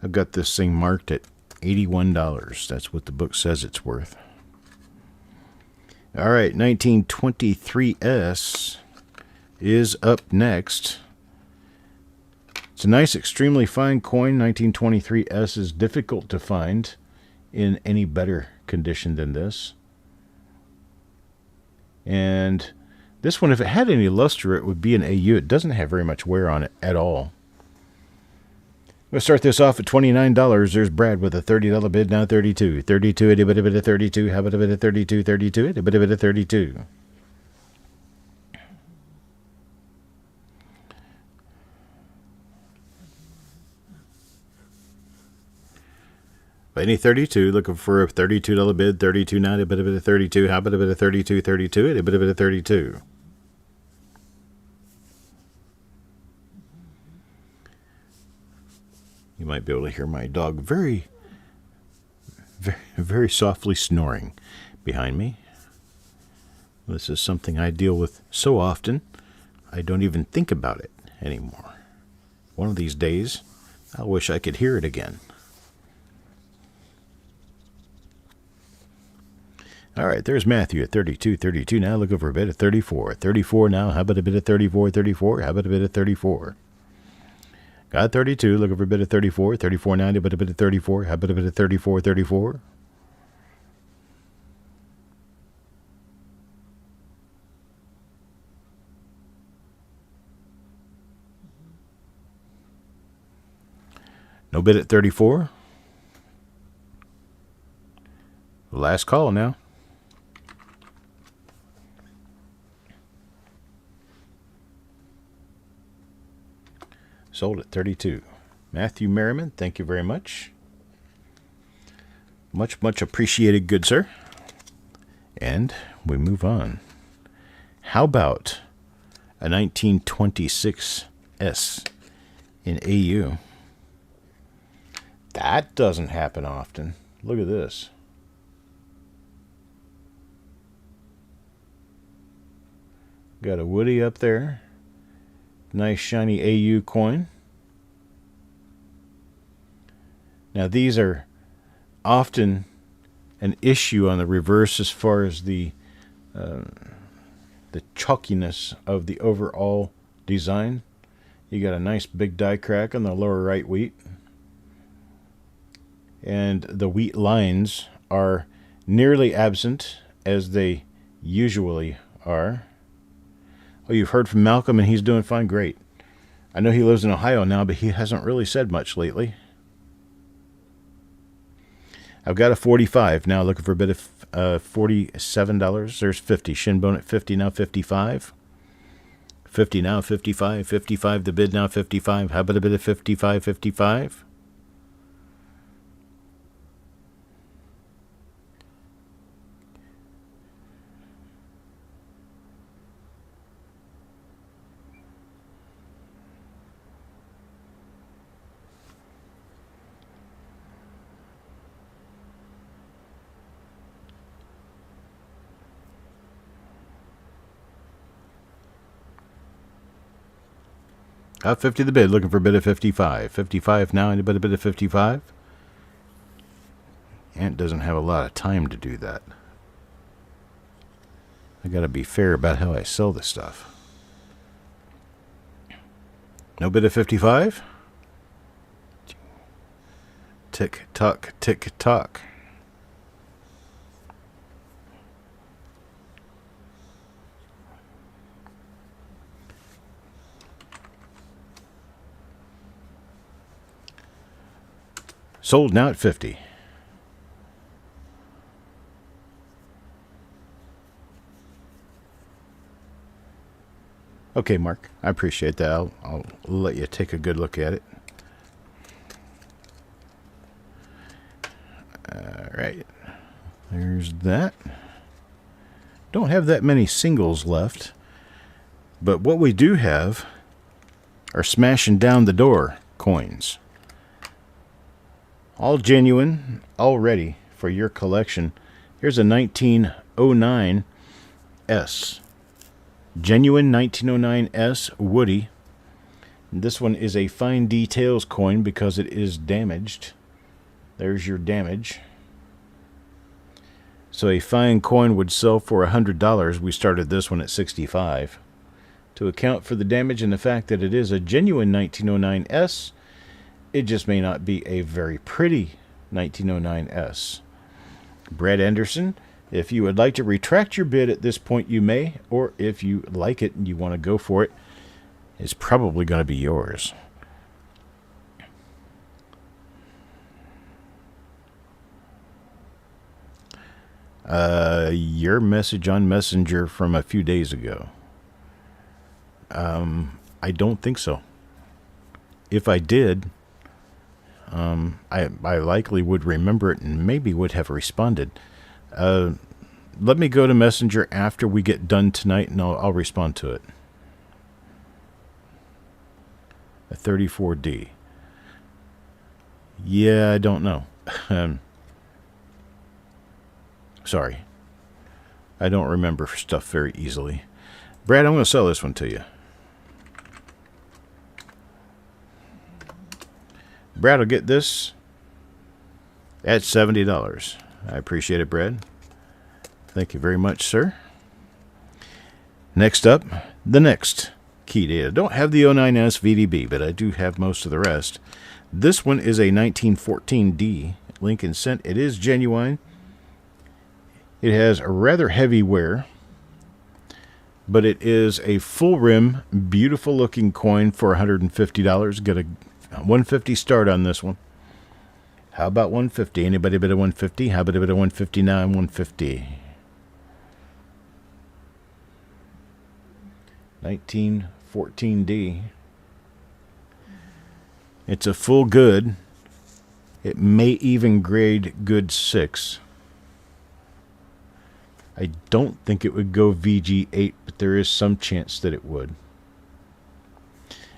I've got this thing marked at $81. That's what the book says it's worth. All right, 1923S is up next. It's a nice, extremely fine coin. 1923S is difficult to find in any better condition than this. And this one, if it had any luster, it would be an AU. It doesn't have very much wear on it at all. We'll start this off at $29. There's Brad with a $30 bid, now 32. 32, a bit of 32. How about a bit of 32, 32, a bit of 32. Any 32, looking for a $32 bid, 32 now, a bit of 32. How about a bit of 32, 32, a bit of 32. You might be able to hear my dog very, very, very softly snoring behind me. This is something I deal with so often, I don't even think about it anymore. One of these days, I wish I could hear it again. All right, there's Matthew at 32, 32 now. Looking for a bid at 34. 34 now. How about a bid at 34, 34? How about a bid at 34? Got 32. Looking for a bid at 34. 34 now. How about a bid at 34? How about a bid at 34, 34? No bid at 34. Last call now. Sold at 32. Matthew Merriman, thank you very much. Much, much appreciated, good sir. And we move on. How about a 1926 S in AU? That doesn't happen often. Look at this. Got a Woody up there. Nice shiny AU coin. Now these are often an issue on the reverse as far as the chalkiness of the overall design. You got a nice big die crack on the lower right wheat. And the wheat lines are nearly absent as they usually are. Oh, you've heard from Malcolm and he's doing fine. Great. I know he lives in Ohio now, but he hasn't really said much lately. I've got a 45 now, looking for a bit of $47. There's 50. Shinbone at 50 now, 55. 50 now, 55. 55 the bid now, 55. How about a bit of 55, 55? Up 50 the bid, looking for a bid of 55. 55 now, anybody bid of 55? Ant doesn't have a lot of time to do that. I gotta be fair about how I sell this stuff. No bid of 55? Tick tock, tick tock. Sold now at 50. Okay, Mark, I appreciate that. I'll let you take a good look at it. All right, there's that. Don't have that many singles left, but what we do have are smashing down the door coins. All genuine, all ready for your collection. Here's a 1909 S. Genuine 1909 S Woody. This one is a fine details coin because it is damaged. There's your damage. So a fine coin would sell for $100. We started this one at $65. To account for the damage and the fact that it is a genuine 1909 S, it just may not be a very pretty 1909 S. Brad Anderson, if you would like to retract your bid at this point, you may, or if you like it and you want to go for it, it's probably going to be yours. Your message on Messenger from a few days ago. I don't think so. If I did, I likely would remember it and maybe would have responded. Let me go to Messenger after we get done tonight, and I'll respond to it. A 34D. Yeah, I don't know. Sorry. I don't remember stuff very easily. Brad, I'm going to sell this one to you. Brad will get this at $70. I appreciate it, Brad. Thank you very much, sir. Next up, the next key data. Don't have the 09S VDB, but I do have most of the rest. This one is a 1914D Lincoln Cent. It is genuine. It has a rather heavy wear, but it is a full rim, beautiful looking coin for $150. Got a 150 start on this one. How about 150? Anybody bid a 150? How about a bit of 159, 150? 1914D. It's a full good. It may even grade good 6. I don't think it would go VG8, but there is some chance that it would.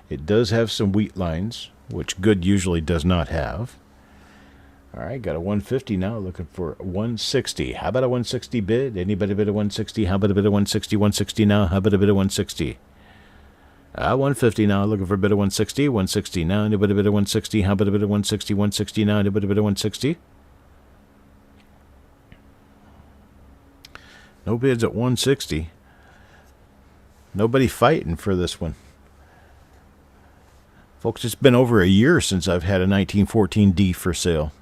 It does have some wheat lines, which good usually does not have. All right, got a 150 now, looking for 160. How about a 160 bid? Anybody bid a 160? How about a bid of 160? 160 now. How about a bid of 160? 150 now, looking for a bid of 160. 160 now. Anybody bid of 160? How about a bid of 160? 160 now. Anybody bid of 160? No bids at 160. Nobody fighting for this one. Folks, it's been over a year since I've had a 1914D for sale.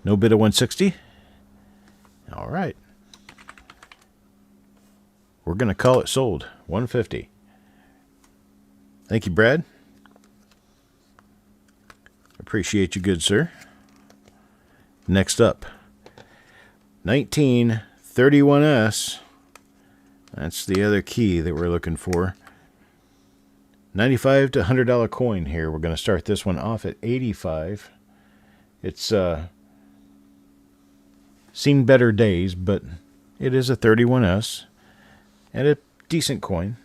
No bid of 160? All right. We're going to call it sold. 150. Thank you, Brad. Appreciate you, good sir. Next up, 1931S. That's the other key that we're looking for. $95 to $100 coin here. We're going to start this one off at 85. It's seen better days, but it is a 31S and a decent coin.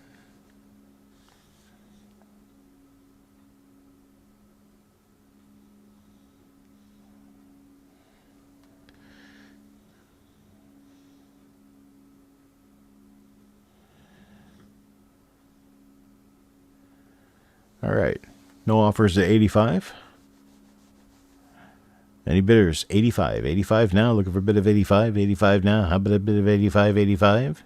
All right. No offers at 85. Any bidders? 85. 85 now. Looking for a bit of 85. 85 now. How about a bit of 85? 85.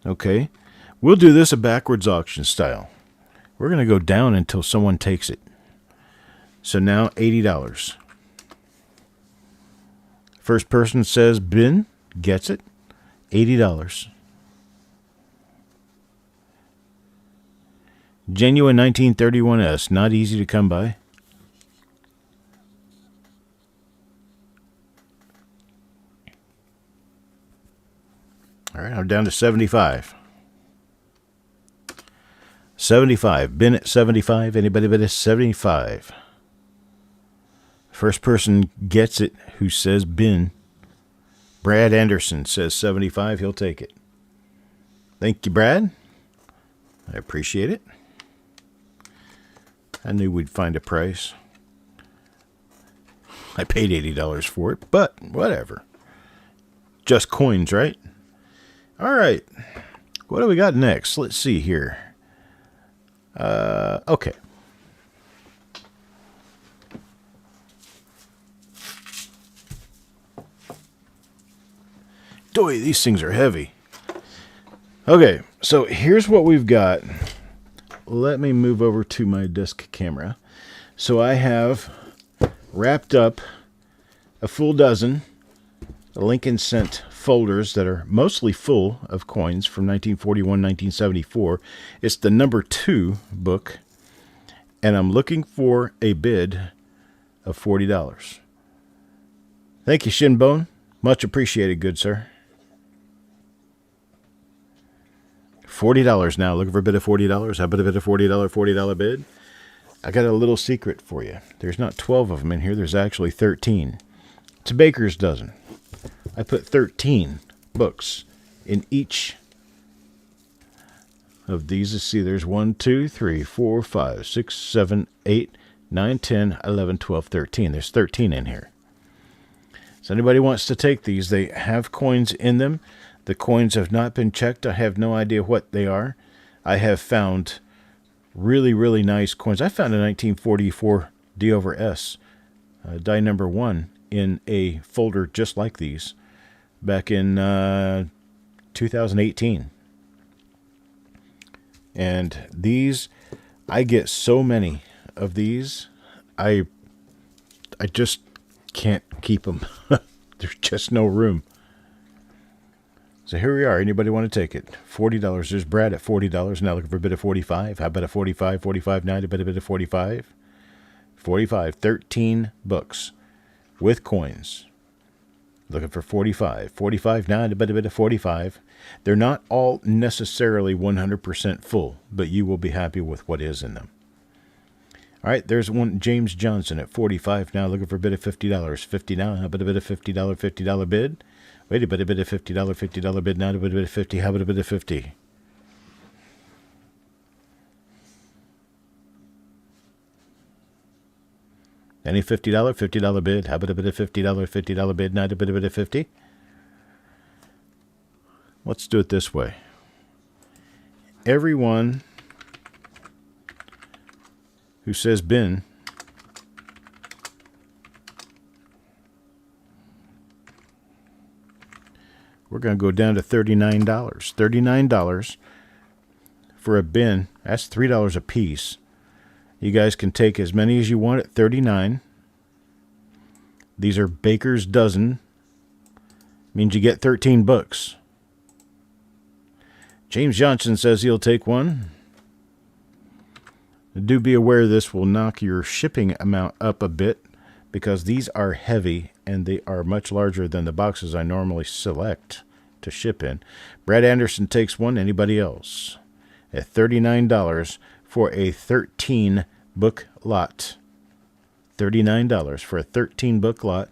Okay. We'll do this a backwards auction style. We're going to go down until someone takes it. So now $80. First person says bin, gets it, $80. Genuine 1931S, not easy to come by. All right, I'm down to 75. 75, bin at 75. Anybody bid at 75? First person gets it who says bin. Brad Anderson says 75. He'll take it. Thank you, Brad. I appreciate it. I knew we'd find a price. I paid $80 for it, but whatever. Just coins, right? All right. What do we got next? Let's see here. Okay. Boy, these things are heavy. Okay, so here's what we've got. Let me move over to my disc camera. So I have wrapped up a full dozen Lincoln Cent folders that are mostly full of coins from 1941, 1974. It's the number 2 book, and I'm looking for a bid of $40. Thank you, Shinbone. Much appreciated, good sir. $40 now. Looking for a bid of $40. How about a bid of $40 bid? I got a little secret for you. There's not 12 of them in here. There's actually 13. It's a baker's dozen. I put 13 books in each of these. Let's see. There's 1, 2, 3, 4, 5, 6, 7, 8, 9, 10, 11, 12, 13. There's 13 in here. So anybody wants to take these, they have coins in them. The coins have not been checked. I have no idea what they are. I have found really, really nice coins. I found a 1944 D over S, die number 1, in a folder just like these back in 2018. And these, I get so many of these, I just can't keep them. There's just no room. So here we are. Anybody want to take it? $40. There's Brad at $40. Now looking for a bid of 45. How about a 45? 45.9. A bid of 45. 45. 13 books with coins. Looking for 45. 45.9. A bid of 45. They're not all necessarily 100% full, but you will be happy with what is in them. All right, there's one James Johnson at 45 now, looking for a bid of $50. 50 now. How about a bid of $50 bid? Wait a bit of $50 bid now, a bit of 50. How about a bit of 50? Any $50 bid? How about a bit of $50 bid now, a bit of 50? Let's do it this way. Everyone who says bin, we're going to go down to $39. $39 for a bin. That's $3 a piece. You guys can take as many as you want at $39. These are Baker's dozen. Means you get 13 books. James Johnson says he'll take one. Do be aware this will knock your shipping amount up a bit because these are heavy and they are much larger than the boxes I normally select to ship in. Brad Anderson takes one. Anybody else? At $39 for a 13 book lot. $39 for a 13 book lot.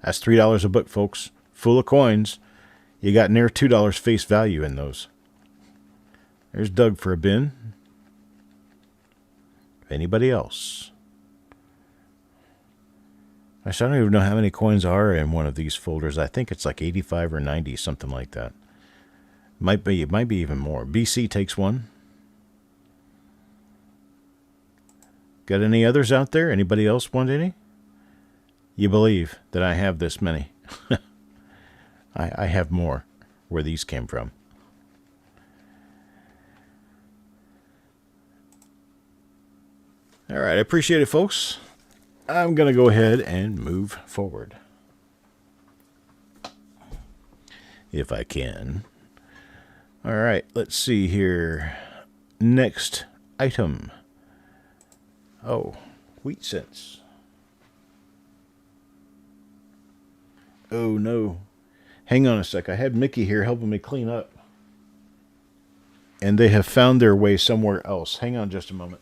That's $3 a book, folks. Full of coins. You got near $2 face value in those. There's Doug for a bin. Anybody else? I don't even know how many coins are in one of these folders. I think it's like 85 or 90, something like that. It might be even more. BC takes one. Got any others out there? Anybody else want any? You believe that I have this many. I have more where these came from. All right, I appreciate it, folks. I'm going to go ahead and move forward. If I can. All right, let's see here. Next item. Oh, wheat cents. Oh, no. Hang on a sec. I had Mickey here helping me clean up. And they have found their way somewhere else. Hang on just a moment.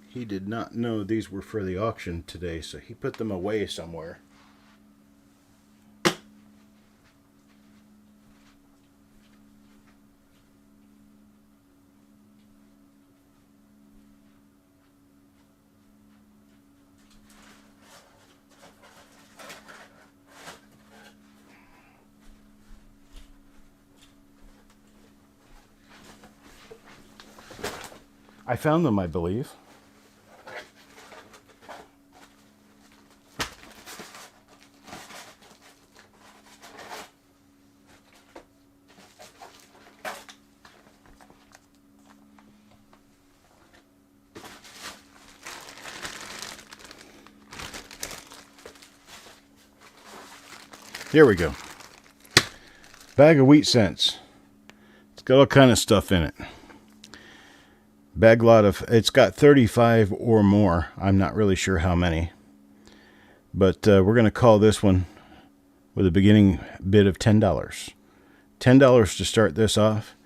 He did not know these were for the auction today, so he put them away somewhere. I found them, I believe. There we go. Bag of wheat cents. It's got all kind of stuff in it. Bag lot of, it's got 35 or more. I'm not really sure how many. But we're going to call this one with a beginning bid of $10. $10 to start this off.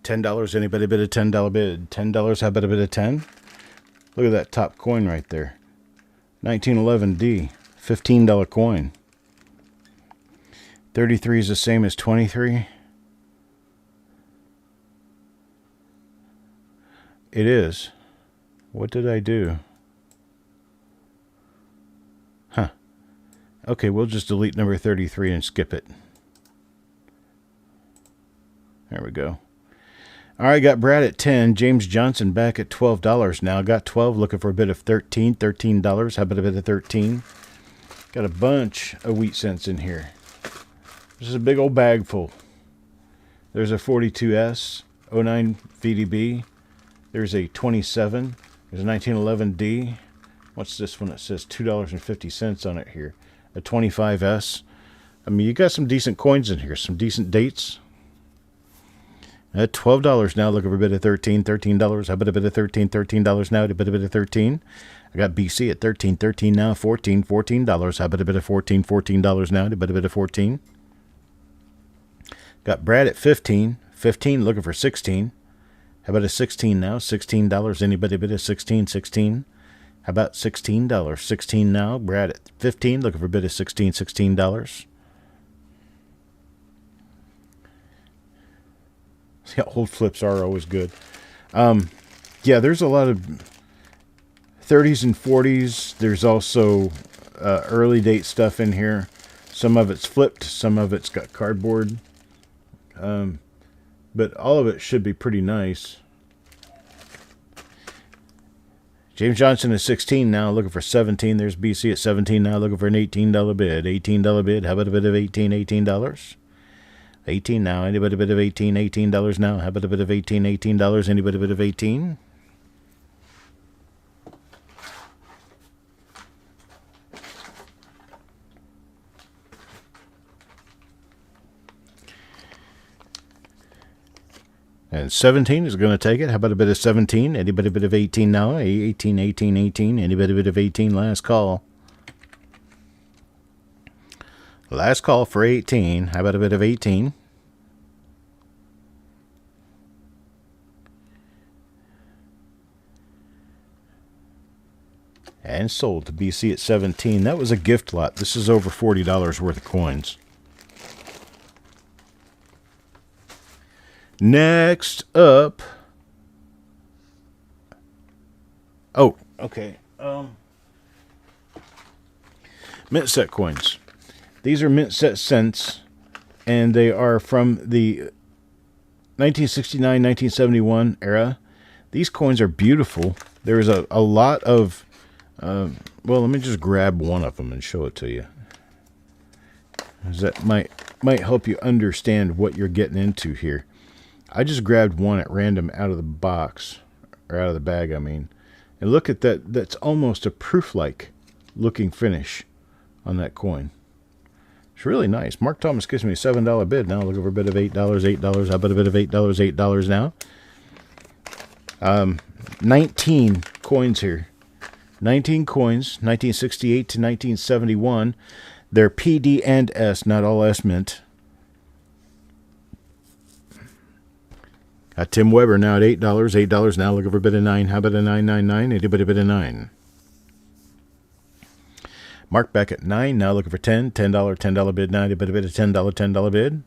$10. Anybody bid a $10 bid? $10. How about a bid of 10? Look at that top coin right there. 1911D. $15 coin. 33 is the same as 23. It is. What did I do? Huh. Okay, we'll just delete number 33 and skip it. There we go. All right, got Brad at 10. James Johnson back at $12 now. Got 12, looking for a bid of 13. $13. How about a bid of 13? Got a bunch of wheat cents in here. This is a big old bag full. There's a 42S, 09 VDB. There's a 27. There's a 1911D. What's this one that says $2.50 on it here? A 25S. I mean, you got some decent coins in here, some decent dates. At $12 now, looking for a bid of 13. $13. How about a bid of 13? $13 now, a bid of 13. I got BC at 13. 13 now, 14. $14. How about a bid of 14? $14 now, a bid of 14. Got Brad at 15. 15, looking for 16. How about a 16 now? $16. Anybody bid a 16? 16. How about $16? 16 now. Brad at 15, looking for a bid of 16. $16. Yeah, old flips are always good. Yeah, there's a lot of 30s and 40s. There's also early date stuff in here. Some of it's flipped. Some of it's got cardboard. But all of it should be pretty nice. James Johnson is 16 now, looking for 17. There's BC at 17 now, looking for an $18 bid. $18 bid. How about a bid of 18? $18. 18 now. Anybody bid of 18? $18 now. How about a bid of 18? $18. Anybody bid of 18? And 17 is going to take it. How about a bit of 17? Anybody bit of 18 now? 18, 18, 18. Anybody bit of 18? Last call. Last call for 18. How about a bit of 18? And sold to BC at 17. That was a gift lot. This is over $40 worth of coins. Next up. Oh, okay. Mint set coins. These are mint set cents, and they are from the 1969, 1971 era. These coins are beautiful. There's a lot of, well, let me just grab one of them and show it to you. That might help you understand what you're getting into here. I just grabbed one at random out of the box, or out of the bag, I mean. And look at that. That's almost a proof-like looking finish on that coin. It's really nice. Mark Thomas gives me a $7 bid. Now look over a bid of $8, $8. How about a bid of $8, $8 now? 19 coins here. 19 coins, 1968 to 1971. They're PD and S, not all S mint. Got Tim Weber now at $8. $8 now. Looking for a bid of 9. How about a 999? Anybody bid of 9? Mark back at 9. Now looking for 10. $10 bid now. Anybody bid a $10 bid?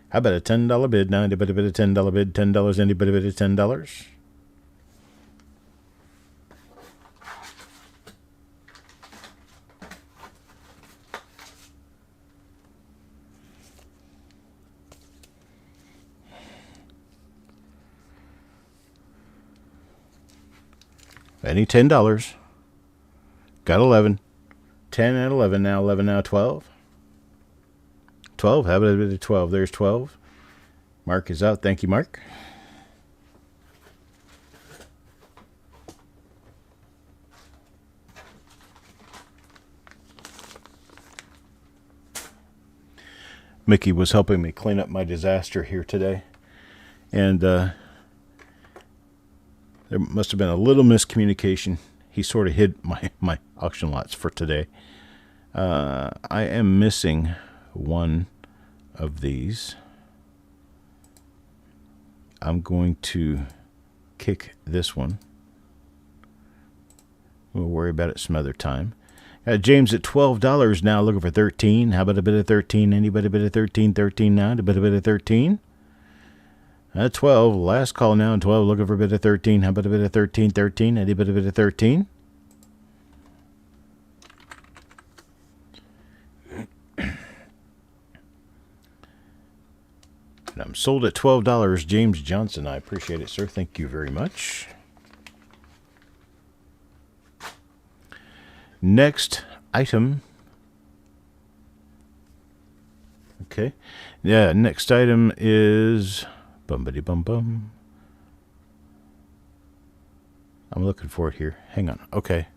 How about a $10 bid now? Anybody bid a $10 bid? $10. Anybody bid a $10? Any $10. Got 11. 10 and 11 now. 11 now. 12. 12. How about a bit of 12? There's 12. Mark is out. Thank you, Mark. Mickey was helping me clean up my disaster here today. And there must have been a little miscommunication. He sort of hid my auction lots for today. I am missing one of these. I'm going to kick this one. We'll worry about it some other time. James at $12 now, looking for 13. How about a bit of 13? Anybody a bit of 13? 13 now, a bit of 13. 12, last call now, 12, looking for a bit of 13. How about a bit of 13? 13, any bit of 13? And I'm sold at $12, James Johnson. I appreciate it, sir. Thank you very much. Next item. Okay. Yeah, next item is bumbity bum bum. I'm looking for it here. Hang on. Okay.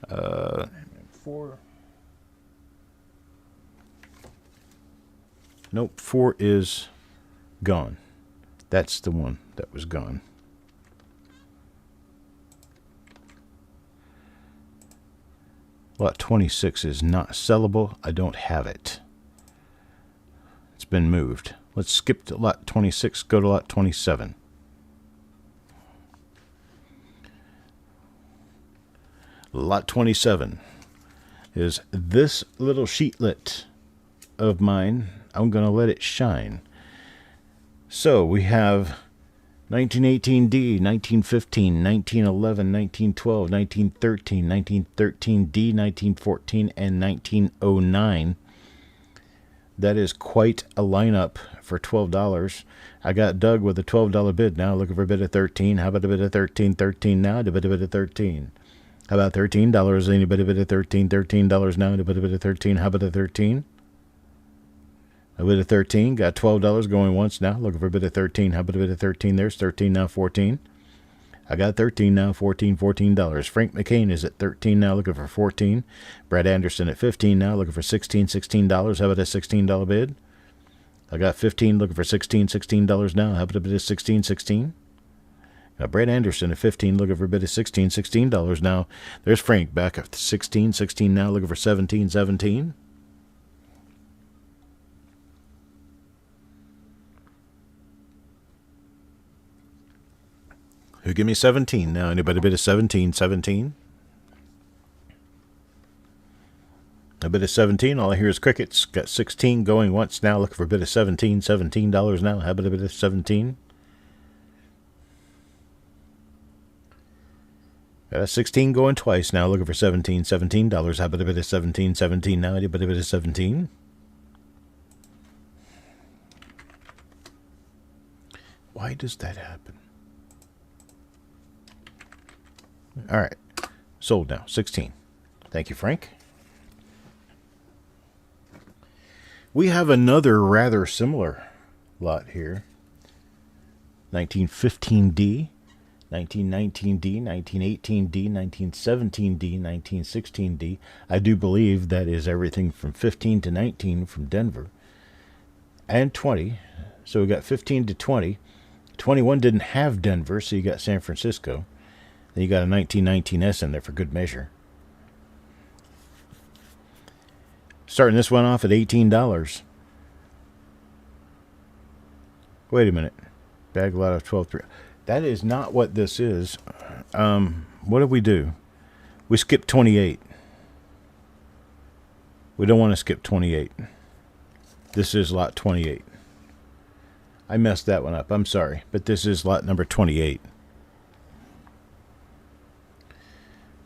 4. Nope, 4 is gone. That's the one that was gone. Lot 26 is not sellable. I don't have it. It's been moved. Let's skip to lot 26, go to lot 27. Lot 27 is this little sheetlet of mine. I'm going to let it shine. So we have 1918D, 1915, 1911, 1912, 1913, 1913D, 1914, and 1909. That is quite a lineup for $12. I got Doug with a $12 bid now, looking for a bit of 13. How about a bit of 13? 13 now, a bit of 13. How about $13? Anybody bit of 13? $13 now, a bit of 13. How about a 13? A bit of 13. Got $12 going once now. Looking for a bit of 13. How about a bit of 13? There's 13 now, 14. I got 13 now, 14, $14. Frank McCain is at 13 now, looking for 14. Brad Anderson at 15 now, looking for 16, $16. How about a $16 bid? I got 15, looking for 16, $16 now. How about a bit of 16, 16? Got Brad Anderson at 15, looking for a bit of 16, $16 now. There's Frank back at 16, 16 now, looking for 17, 17. Who give me 17 now? Anybody bid of 17, 17? A bit of 17. All I hear is crickets. Got 16 going once now. Looking for a bit of 17, $17 now. How about a bit of 17? Got a 16 going twice now. Looking for 17, $17. How about a bit of 17, 17 now? Anybody bid of 17? Why does that happen? All right. Sold now. 16. Thank you, Frank. We have another rather similar lot here. 1915D, 1919D, 1918D, 1917D, 1916D. I do believe that is everything from 15 to 19 from Denver. And 20. So we got 15 to 20. 21 didn't have Denver, so you got San Francisco. Then you got a 1919S in there for good measure. Starting this one off at $18. Wait a minute. Bag lot of 12.3. That is not what this is. What did we do? We skipped 28. We don't want to skip 28. This is lot 28. I messed that one up. I'm sorry. But this is lot number 28.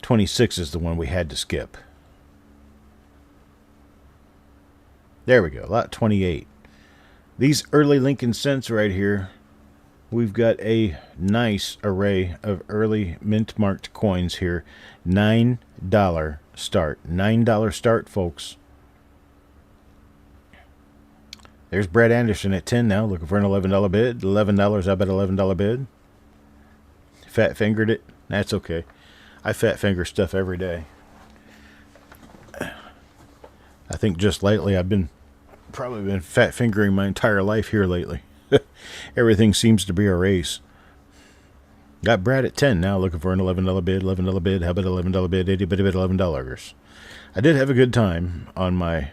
26 is the one we had to skip. There we go, lot 28. These early Lincoln cents right here, we've got a nice array of early mint-marked coins here. $9 start. $9 start, folks. There's Brad Anderson at 10 now, looking for an $11 bid. $11, I bet $11 bid. Fat fingered it. That's okay. I fat finger stuff every day. I think just lately I've probably been fat fingering my entire life here lately. Everything seems to be a race. Got Brad at 10 now, looking for an $11 bid. $11 bid. How about $11 bid? Itty bitty bit $11. I did have a good time on my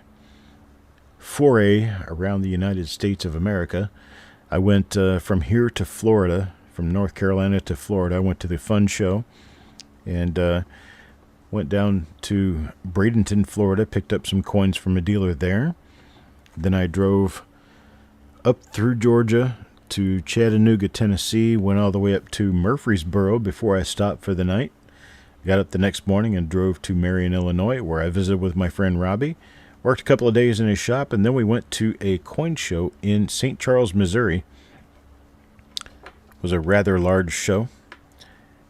foray around the United States of America. I went from here to Florida, from North Carolina to Florida. I went to the fun show and went down to Bradenton, Florida, picked up some coins from a dealer there. Then I drove up through Georgia to Chattanooga, Tennessee, went all the way up to Murfreesboro before I stopped for the night. Got up the next morning and drove to Marion, Illinois, where I visited with my friend Robbie. Worked a couple of days in his shop, and then we went to a coin show in St. Charles, Missouri. It was a rather large show.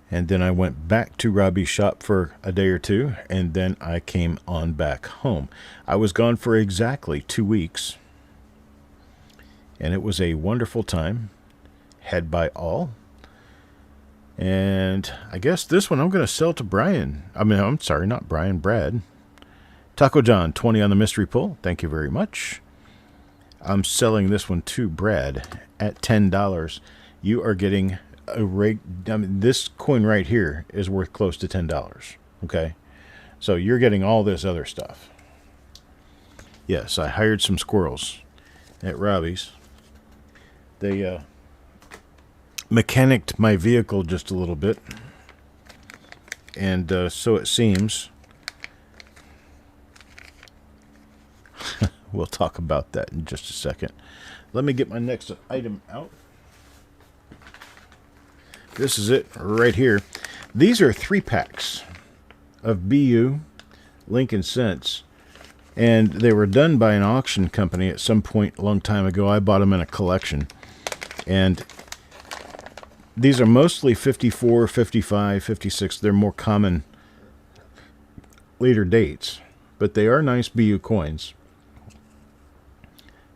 And then I went back to Robbie's shop for a day or two, and then I came on back home. I was gone for exactly 2 weeks, and it was a wonderful time, had by all. And I guess this one I'm going to sell to Brian. I'm sorry, not Brian, Brad. Taco John, 20 on the mystery pull. Thank you very much. I'm selling this one to Brad at $10. You are getting this coin right here is worth close to $10. Okay? So you're getting all this other stuff. Yes, I hired some squirrels at Robbie's. They mechanicked my vehicle just a little bit. And so it seems. We'll talk about that in just a second. Let me get my next item out. This is it right here. These are 3-packs of BU Lincoln Cents. And they were done by an auction company at some point a long time ago. I bought them in a collection. And these are mostly 54, 55, 56. They're more common later dates. But they are nice BU coins.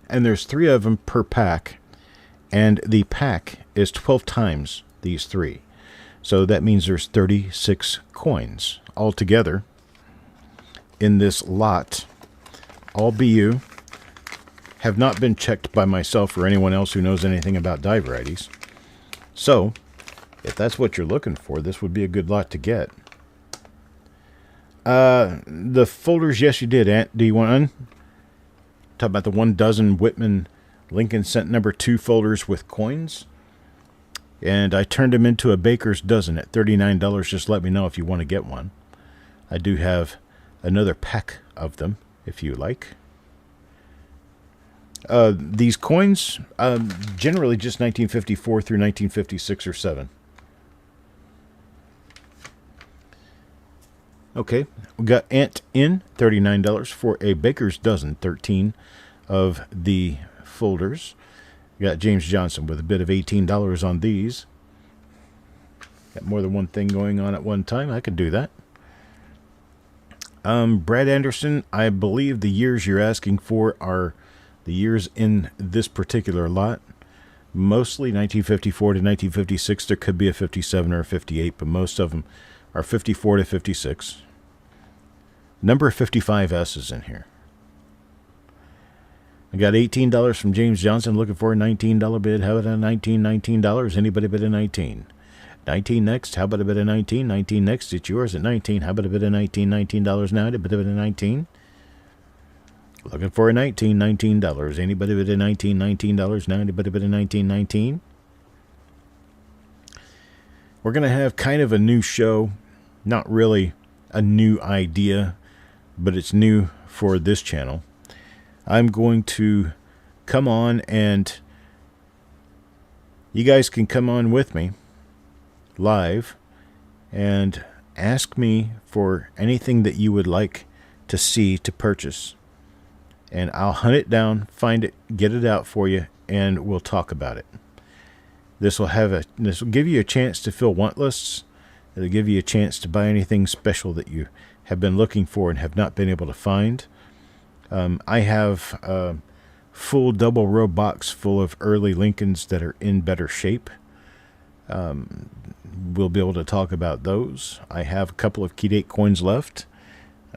And there's 3 of them per pack. And the pack is 12 times these 3. So that means there's 36 coins altogether in this lot. All BU. Have not been checked by myself or anyone else who knows anything about die varieties. So, if that's what you're looking for, this would be a good lot to get. The folders, yes, you did. Ant, do you want one? Talk about the 1 dozen Whitman Lincoln Cent number 2 folders with coins. And I turned them into a baker's dozen at $39. Just let me know if you want to get one. I do have another pack of them, if you like. These coins, generally just 1954 through 1956 or 7. Okay, we got Ant in, $39 for a baker's dozen, 13 of the folders. We got James Johnson with a bid of $18 on these. Got more than one thing going on at one time. I could do that. Brad Anderson, I believe the years you're asking for are the years in this particular lot. Mostly 1954 to 1956. There could be a 57 or a 58, but most of them are 54 to 56. Number 55 S's in here. I got $18 from James Johnson, looking for a $19 bid. How about a $19? Anybody bid a 19? 19 next. How about a bid of 19? 19 next. It's yours at 19. How about a bid of 19? $19 now. A bid of a 19. Looking for a $19. Anybody bid a 19? $19 now. Anybody bid a 19? We're going to have kind of a new show. Not really a new idea, but it's new for this channel. I'm going to come on, and you guys can come on with me live and ask me for anything that you would like to see to purchase. And I'll hunt it down, find it, get it out for you, and we'll talk about it. This will give you a chance to fill want lists. It'll give you a chance to buy anything special that you have been looking for and have not been able to find. I have a full double row box full of early Lincolns that are in better shape. We'll be able to talk about those. I have a couple of key date coins left.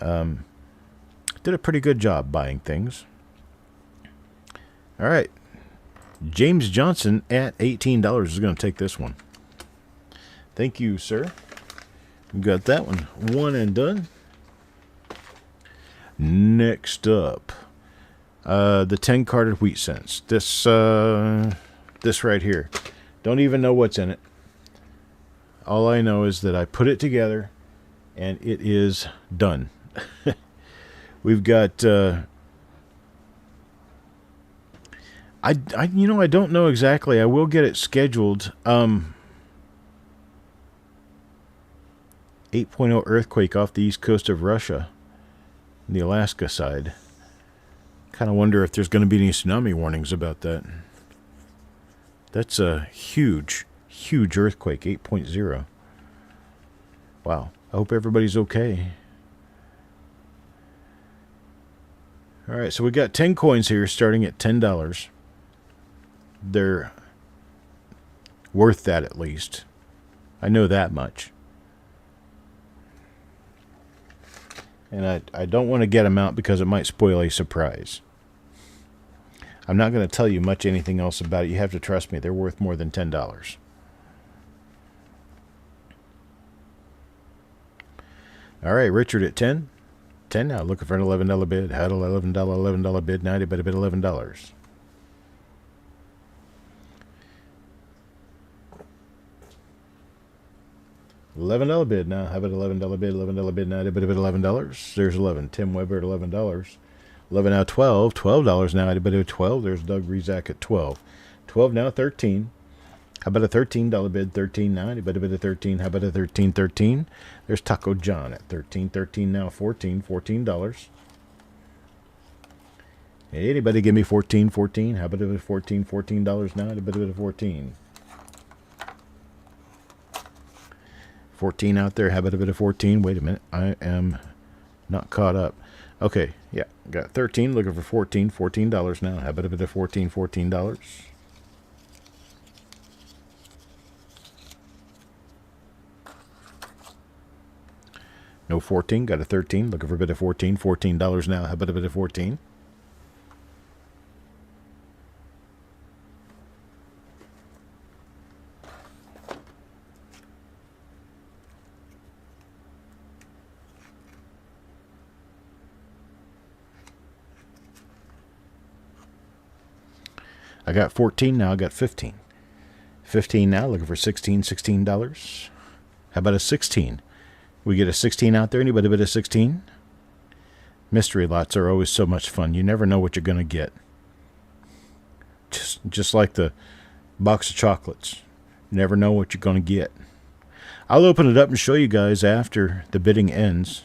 Did a pretty good job buying things. All right. James Johnson at $18 is going to take this one. Thank you, sir. We got that one and done. Next up, the 10 carded wheat cents. This This right here. Don't even know what's in it. All I know is that I put it together and it is done. We've got I don't know exactly. I will get it scheduled. 8.0 earthquake off the east coast of Russia, the Alaska side. Kind of wonder if there's going to be any tsunami warnings about that. That's a huge, huge earthquake, 8.0. Wow. I hope everybody's okay. All right, so we got 10 coins here starting at $10. They're worth that at least. I know that much. And I don't want to get them out because it might spoil a surprise. I'm not going to tell you much anything else about it. You have to trust me. They're worth more than $10. All right, Richard at 10. 10 now. Looking for an $11 bid. Had an $11 bid. Now you better bid $11. $11 bid now. How about $11 bid? $11 bid now. A bit of $11. There's 11. Tim Weber at $11. 11 now. 12. $12 now. A bit of 12. There's Doug Rizak at 12. 12 now. 13. How about a $13 bid? 13 now. A bit of 13. How about a 13? 13. There's Taco John at 13. 13 now. 14. $14. Anybody give me 14? 14. How about a 14? $14 now. A bit of 14. 14 out there. How about a bit of 14? Wait a minute. I am not caught up. Okay. Yeah. Got 13. Looking for 14. $14 now. How about a bit of 14? $14. No 14. Got a 13. Looking for a bit of 14. $14 now. How about a bit of 14? I got 14 now. I got 15. 15 now. Looking for 16. $16. How about a 16? We get a 16 out there. Anybody bid a 16? Mystery lots are always so much fun. You never know what you're going to get. Just like the box of chocolates. You never know what you're going to get. I'll open it up and show you guys after the bidding ends.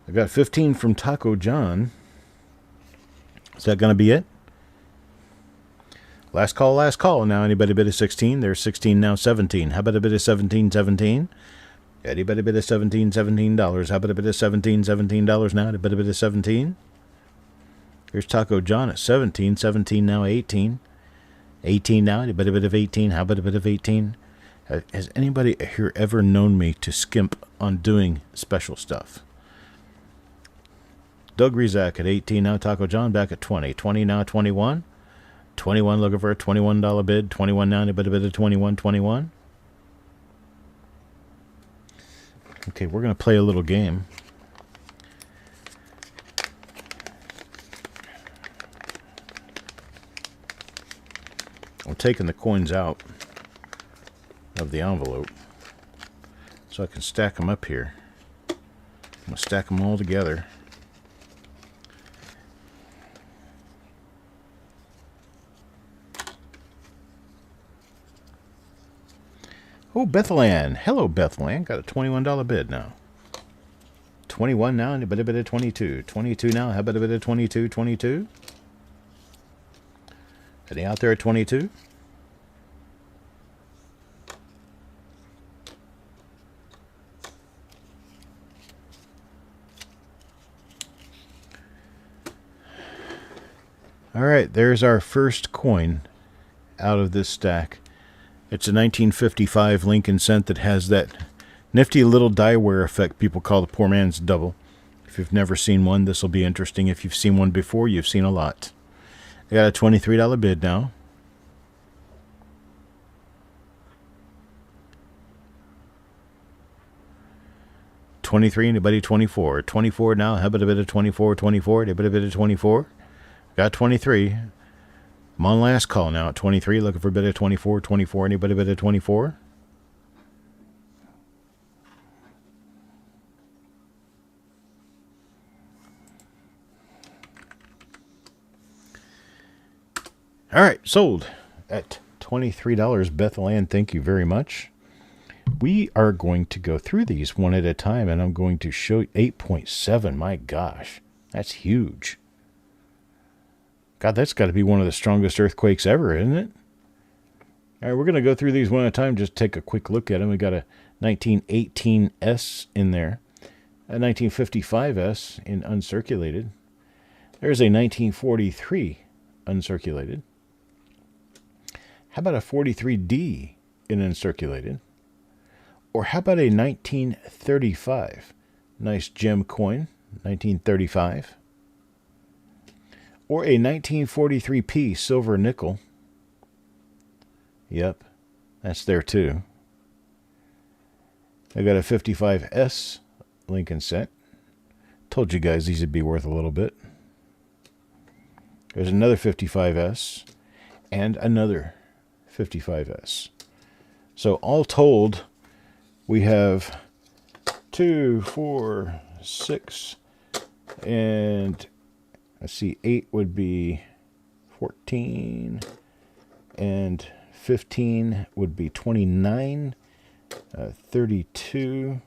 I got 15 from Taco John. Is that going to be it? Last call. Now anybody bid a 16? There's 16 now, 17. How about a bid of 17, 17? Anybody bid a 17, $17? How about a bid of 17, $17 now? A bit of 17? Here's Taco John at 17, 17 now, 18. 18 now, a bit of 18. How about a bit of 18? Has anybody here ever known me to skimp on doing special stuff? Doug Rizak at 18 now. Taco John back at 20. 20 now. 21. 21 looking for a $21 bid. 21 now. A bit of 21. 21. Okay, we're going to play a little game. I'm taking the coins out of the envelope so I can stack them up here. I'm going to stack them all together. Oh, Bethlehem. Hello, Bethlehem. Got a $21 bid now. 21 now, and a bit of 22. 22 now. How about a bit of 22? 22? Any out there at 22? All right, there's our first coin out of this stack. It's a 1955 Lincoln cent that has that nifty little die wear effect people call the poor man's double. If you've never seen one, this will be interesting. If you've seen one before, you've seen a lot. I got a $23 bid now. 23, anybody 24? 24 now, how about a bit of 24, 24, anybody a bit of 24? Got 23. I'm on last call now at 23, looking for a bit of 24, 24, anybody a bit of 24? All right, sold at $23. Bethel Ann, thank you very much. We are going to go through these one at a time, and I'm going to show you 8.7. My gosh, that's huge. God, that's got to be one of the strongest earthquakes ever, isn't it? All right, we're going to go through these one at a time, just take a quick look at them. We got a 1918S in there, a 1955S in uncirculated. There's a 1943 uncirculated. How about a 43D in uncirculated? Or how about a 1935? Nice gem coin, 1935. Or a 1943P silver nickel. Yep, that's there too. I got a 55S Lincoln set. Told you guys these would be worth a little bit. There's another 55S and another 55S. So all told, we have 2, 4, 6, and let's see, 8 would be 14, and 15 would be 29, 32,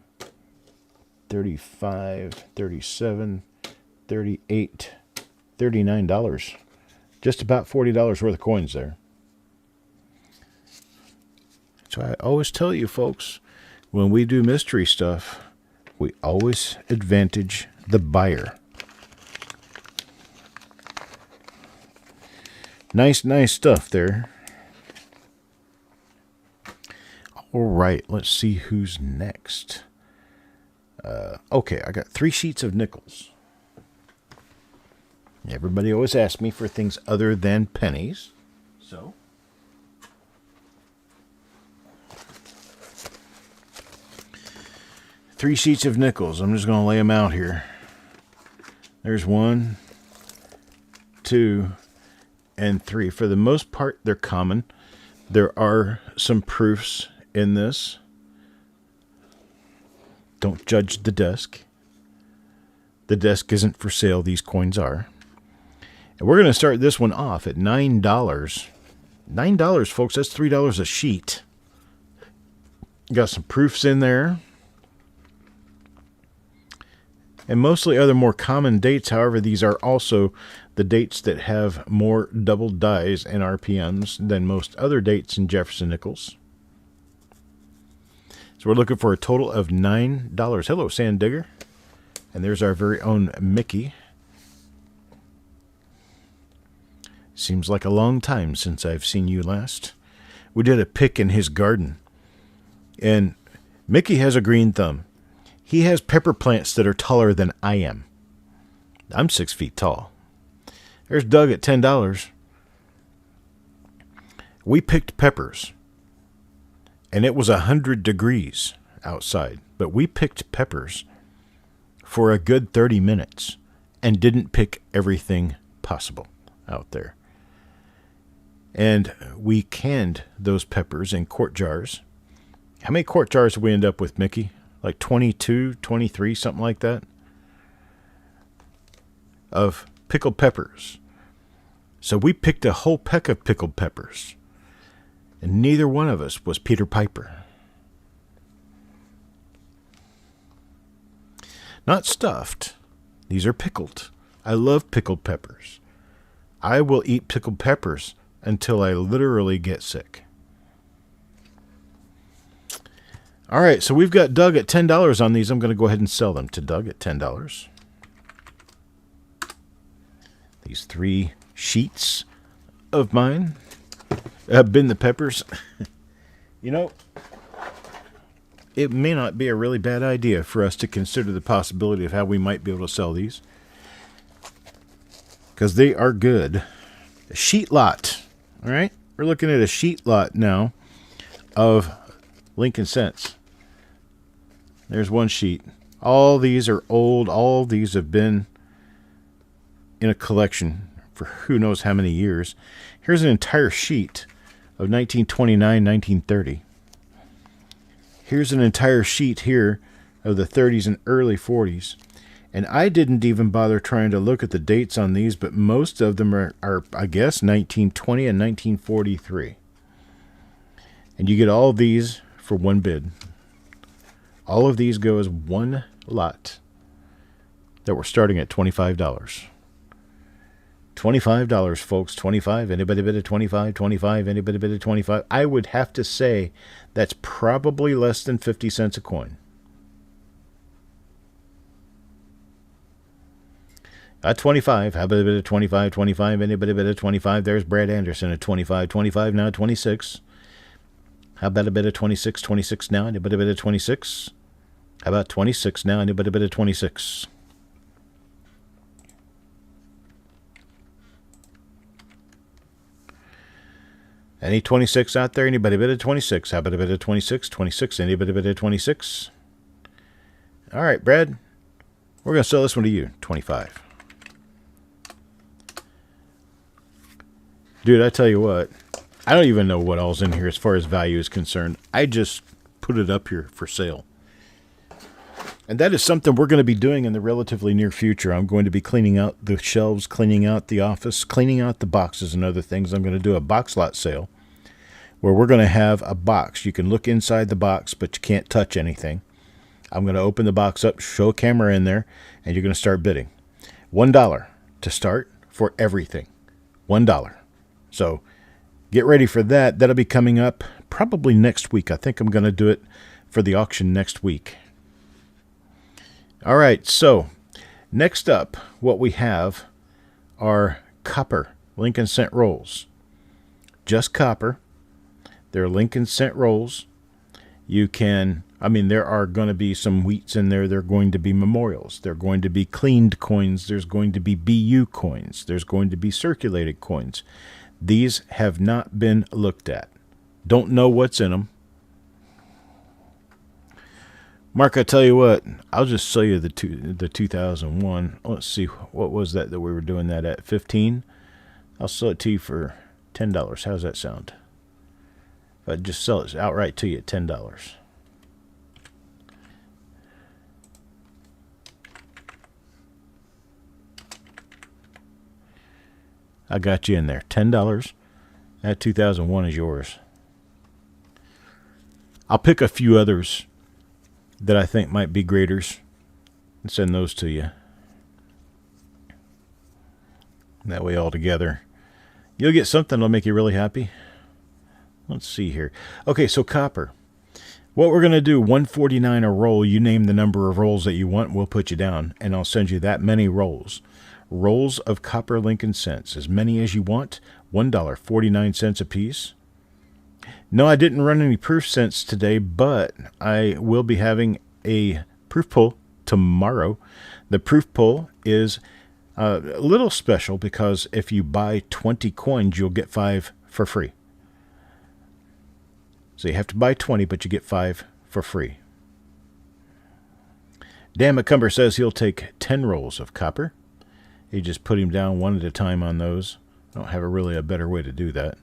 35, 37, 38, $39. Just about $40 worth of coins there. So I always tell you folks, when we do mystery stuff, we always advantage the buyer. Nice stuff there. All right, let's see who's next. Okay, I got 3 sheets of nickels. Everybody always asks me for things other than pennies. So, three sheets of nickels. I'm just going to lay them out here. There's 1, 2, and 3. For the most part, they're common. There are some proofs in this. Don't judge the desk. The desk isn't for sale. These coins are. And we're going to start this one off at $9. $9, folks. That's $3 a sheet. Got some proofs in there. And mostly other more common dates. However, these are also the dates that have more double dies and RPMs than most other dates in Jefferson nickels. So we're looking for a total of $9. Hello, Sand Digger. And there's our very own Mickey. Seems like a long time since I've seen you last. We did a pick in his garden. And Mickey has a green thumb. He has pepper plants that are taller than I am. I'm 6 feet tall. There's Doug at $10. We picked peppers. And it was 100 degrees outside. But we picked peppers for a good 30 minutes. And didn't pick everything possible out there. And we canned those peppers in quart jars. How many quart jars did we end up with, Mickey? Like 22, 23, something like that, of pickled peppers. So we picked a whole peck of pickled peppers. And neither one of us was Peter Piper. Not stuffed. These are pickled. I love pickled peppers. I will eat pickled peppers until I literally get sick. All right, so we've got Doug at $10 on these. I'm going to go ahead and sell them to Doug at $10. These 3 sheets of mine have been the peppers. You know, it may not be a really bad idea for us to consider the possibility of how we might be able to sell these, because they are good. A sheet lot. All right, we're looking at a sheet lot now of Lincoln cents. There's one sheet. All these are old. All these have been in a collection for who knows how many years. Here's an entire sheet of 1929, 1930. Here's an entire sheet here of the 30s and early 40s. And I didn't even bother trying to look at the dates on these, but most of them are I guess, 1920 and 1943. And you get all these for one bid. All of these go as one lot that we're starting at $25. $25, folks. 25. Anybody bid at 25? 25. Anybody bid at 25? I would have to say that's probably less than 50 cents a coin. At 25. How about a bit of 25? 25. Anybody bid at 25? There's Brad Anderson at 25. 25 now, 26. How about a bit of 26? 26 now. Anybody bid at 26? How about 26 now? Anybody bid at 26? Any 26 out there? Anybody bid at 26? How about a bid at 26? 26. Anybody bid at 26? All right, Brad. We're going to sell this one to you. 25. Dude, I tell you what. I don't even know what all's in here as far as value is concerned. I just put it up here for sale. And that is something we're going to be doing in the relatively near future. I'm going to be cleaning out the shelves, cleaning out the office, cleaning out the boxes and other things. I'm going to do a box lot sale where we're going to have a box. You can look inside the box, but you can't touch anything. I'm going to open the box up, show a camera in there, and you're going to start bidding. $1 to start for everything. $1. So get ready for that. That'll be coming up probably next week. I think I'm going to do it for the auction next week. All right, so next up, what we have are copper Lincoln cent rolls. Just copper. They're Lincoln cent rolls. You can, there are going to be some wheats in there. They're going to be memorials. They're going to be cleaned coins. There's going to be BU coins. There's going to be circulated coins. These have not been looked at. Don't know what's in them. Mark, I tell you what, I'll just sell you the 2001. Let's see, what was that we were doing that at? 15? I'll sell it to you for $10. How's that sound? If I just sell it outright to you at $10. I got you in there. $10. That 2001 is yours. I'll pick a few others that I think might be graders and send those to you. That way all together, you'll get something that'll make you really happy. Let's see here. Okay, so copper. What we're going to do, $1.49 a roll. You name the number of rolls that you want, we'll put you down, and I'll send you that many rolls. Rolls of copper Lincoln cents, as many as you want, $1.49 a piece. No, I didn't run any proof cents today, but I will be having a proof pull tomorrow. The proof pull is a little special because if you buy 20 coins, you'll get 5 for free. So you have to buy 20, but you get 5 for free. Dan McCumber says he'll take 10 rolls of copper. You just put him down one at a time on those. I don't have a better way to do that.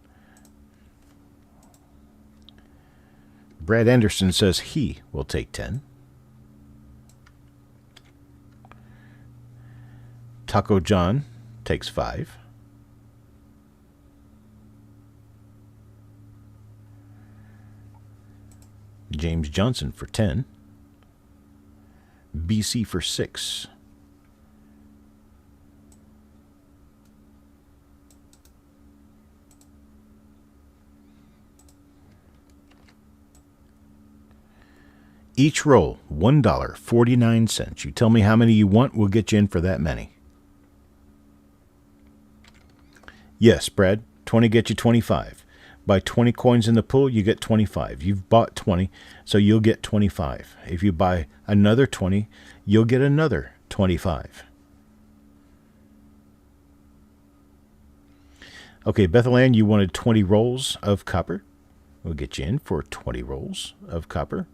Brad Anderson says he will take 10. Taco John takes 5. James Johnson for 10. BC for 6. Each roll, $1.49. You tell me how many you want, we'll get you in for that many. Yes, Brad, 20 get you 25. Buy 20 coins in the pool, you get 25. You've bought 20, so you'll get 25. If you buy another 20, you'll get another 25. Okay, Bethel Ann, you wanted 20 rolls of copper. We'll get you in for 20 rolls of copper.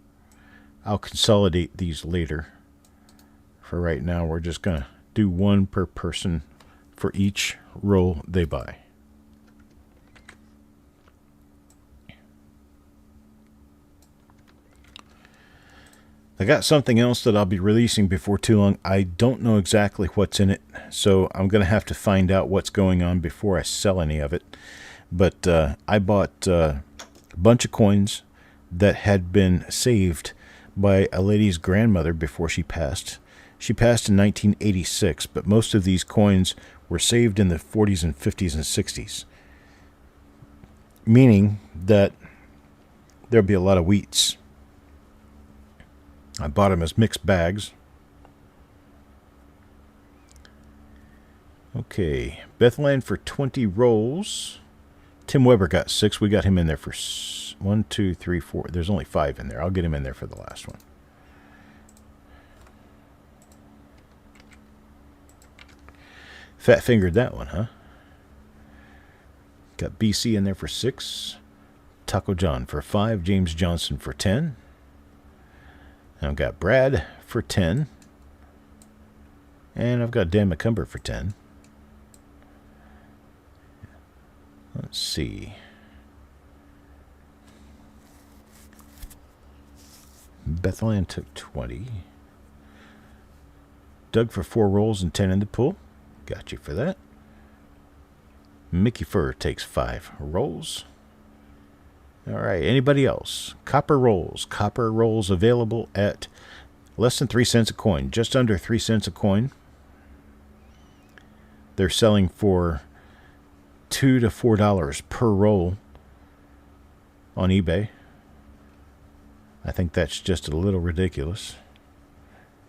I'll consolidate these later. For right now, we're just going to do one per person for each roll they buy. I got something else that I'll be releasing before too long. I don't know exactly what's in it, so I'm going to have to find out what's going on before I sell any of it. But I bought a bunch of coins that had been saved by a lady's grandmother before she passed. She passed in 1986, but most of these coins were saved in the 40s and 50s and 60s, meaning that there'll be a lot of wheats. I bought them as mixed bags. Okay, Bethlehem for 20 rolls. Tim Weber got 6. We got him in there for 1, 2, 3, 4. There's only 5 in there. I'll get him in there for the last one. Fat fingered that one, huh? Got BC in there for 6. Taco John for 5. James Johnson for 10. I've got Brad for 10. And I've got Dan McCumber for 10. Let's see. Bethlehem took 20. Doug for 4 rolls and 10 in the pool. Got you for that. Mickey Fur takes 5 rolls. All right, anybody else? Copper rolls. Copper rolls available at less than 3 cents a coin, just under 3 cents a coin. They're selling for $2 to $4 per roll on eBay. I think that's just a little ridiculous.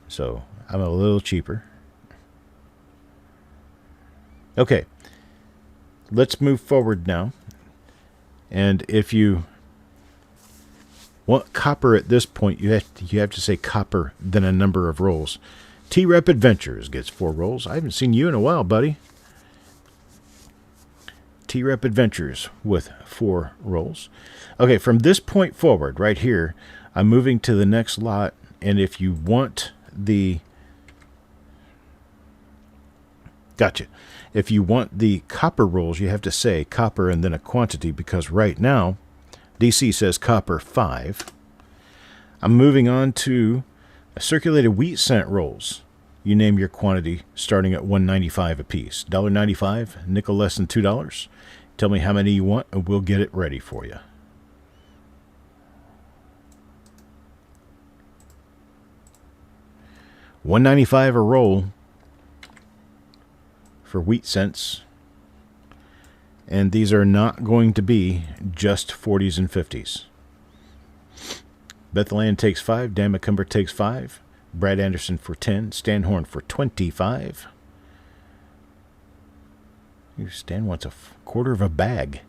So I'm a little cheaper. Okay, let's move forward now. And if you want copper at this point, you have to say copper, then a number of rolls. T-Rep Adventures gets 4 rolls. I haven't seen you in a while, buddy. T-Rep Adventures with 4 rolls. Okay, from this point forward, right here, I'm moving to the next lot. And if you want the... Gotcha. If you want the copper rolls, you have to say copper and then a quantity, because right now, DC says copper 5. I'm moving on to circulated wheat cent rolls. You name your quantity starting at $1.95 a piece. $1.95, nickel less than $2. Tell me how many you want, and we'll get it ready for you. $1.95 a roll for wheat cents. And these are not going to be just 40s and 50s. Bethlehem takes 5. Dan McCumber takes 5. Brad Anderson for 10. Stan Horn for 25. Stan wants a quarter of a bag.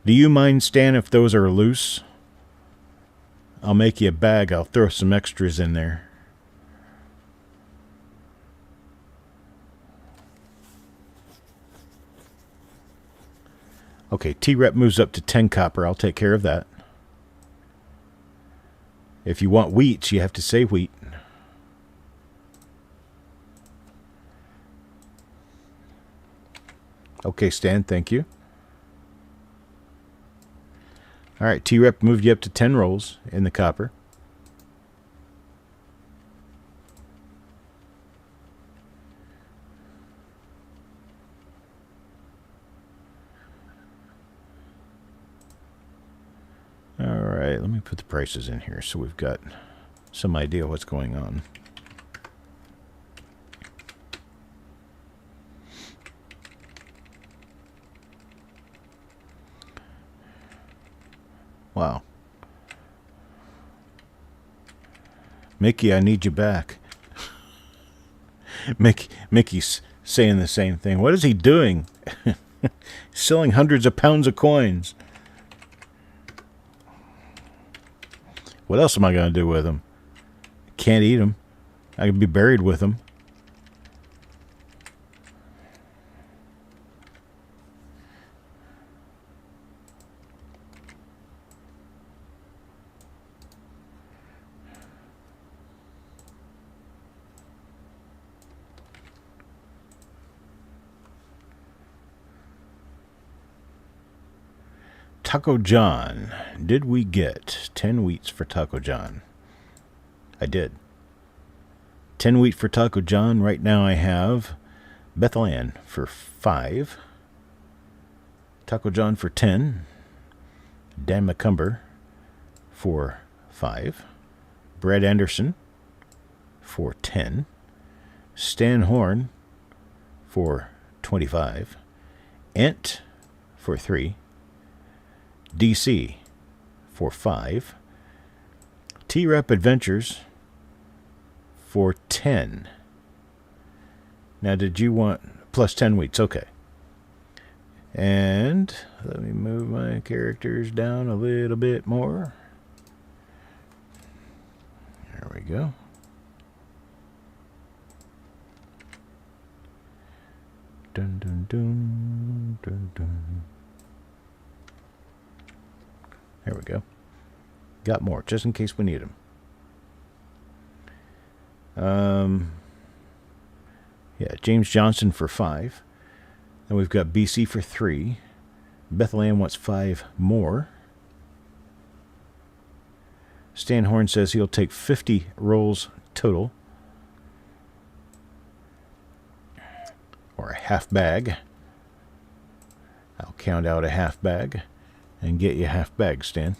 Do you mind, Stan, if those are loose? I'll make you a bag. I'll throw some extras in there. Okay, T-Rep moves up to 10 copper. I'll take care of that. If you want wheat, you have to say wheat. Okay, Stan, thank you. All right, T-Rep moved you up to 10 rolls in the copper. All right, let me put the prices in here so we've got some idea what's going on. Wow. Mickey, I need you back. Mickey's saying the same thing. What is he doing? Selling hundreds of pounds of coins. What else am I going to do with them? Can't eat them. I could be buried with them. Taco John. Did we get 10 wheats for Taco John? I did. 10 wheat for Taco John. Right now I have Bethlehem for 5. Taco John for 10. Dan McCumber for 5. Brad Anderson for 10. Stan Horn for 25. Ent for 3. DC for 5. T-Rep Adventures for 10. Now, did you want plus 10 wheats? Okay. And let me move my characters down a little bit more. There we go. Dun, dun, dun, dun, dun. There we go. Got more, just in case we need them. Yeah, James Johnson for 5. Then we've got BC for 3. Bethlehem wants 5 more. Stan Horn says he'll take 50 rolls total. Or a half bag. I'll count out a half bag and get you a half bag, Stan.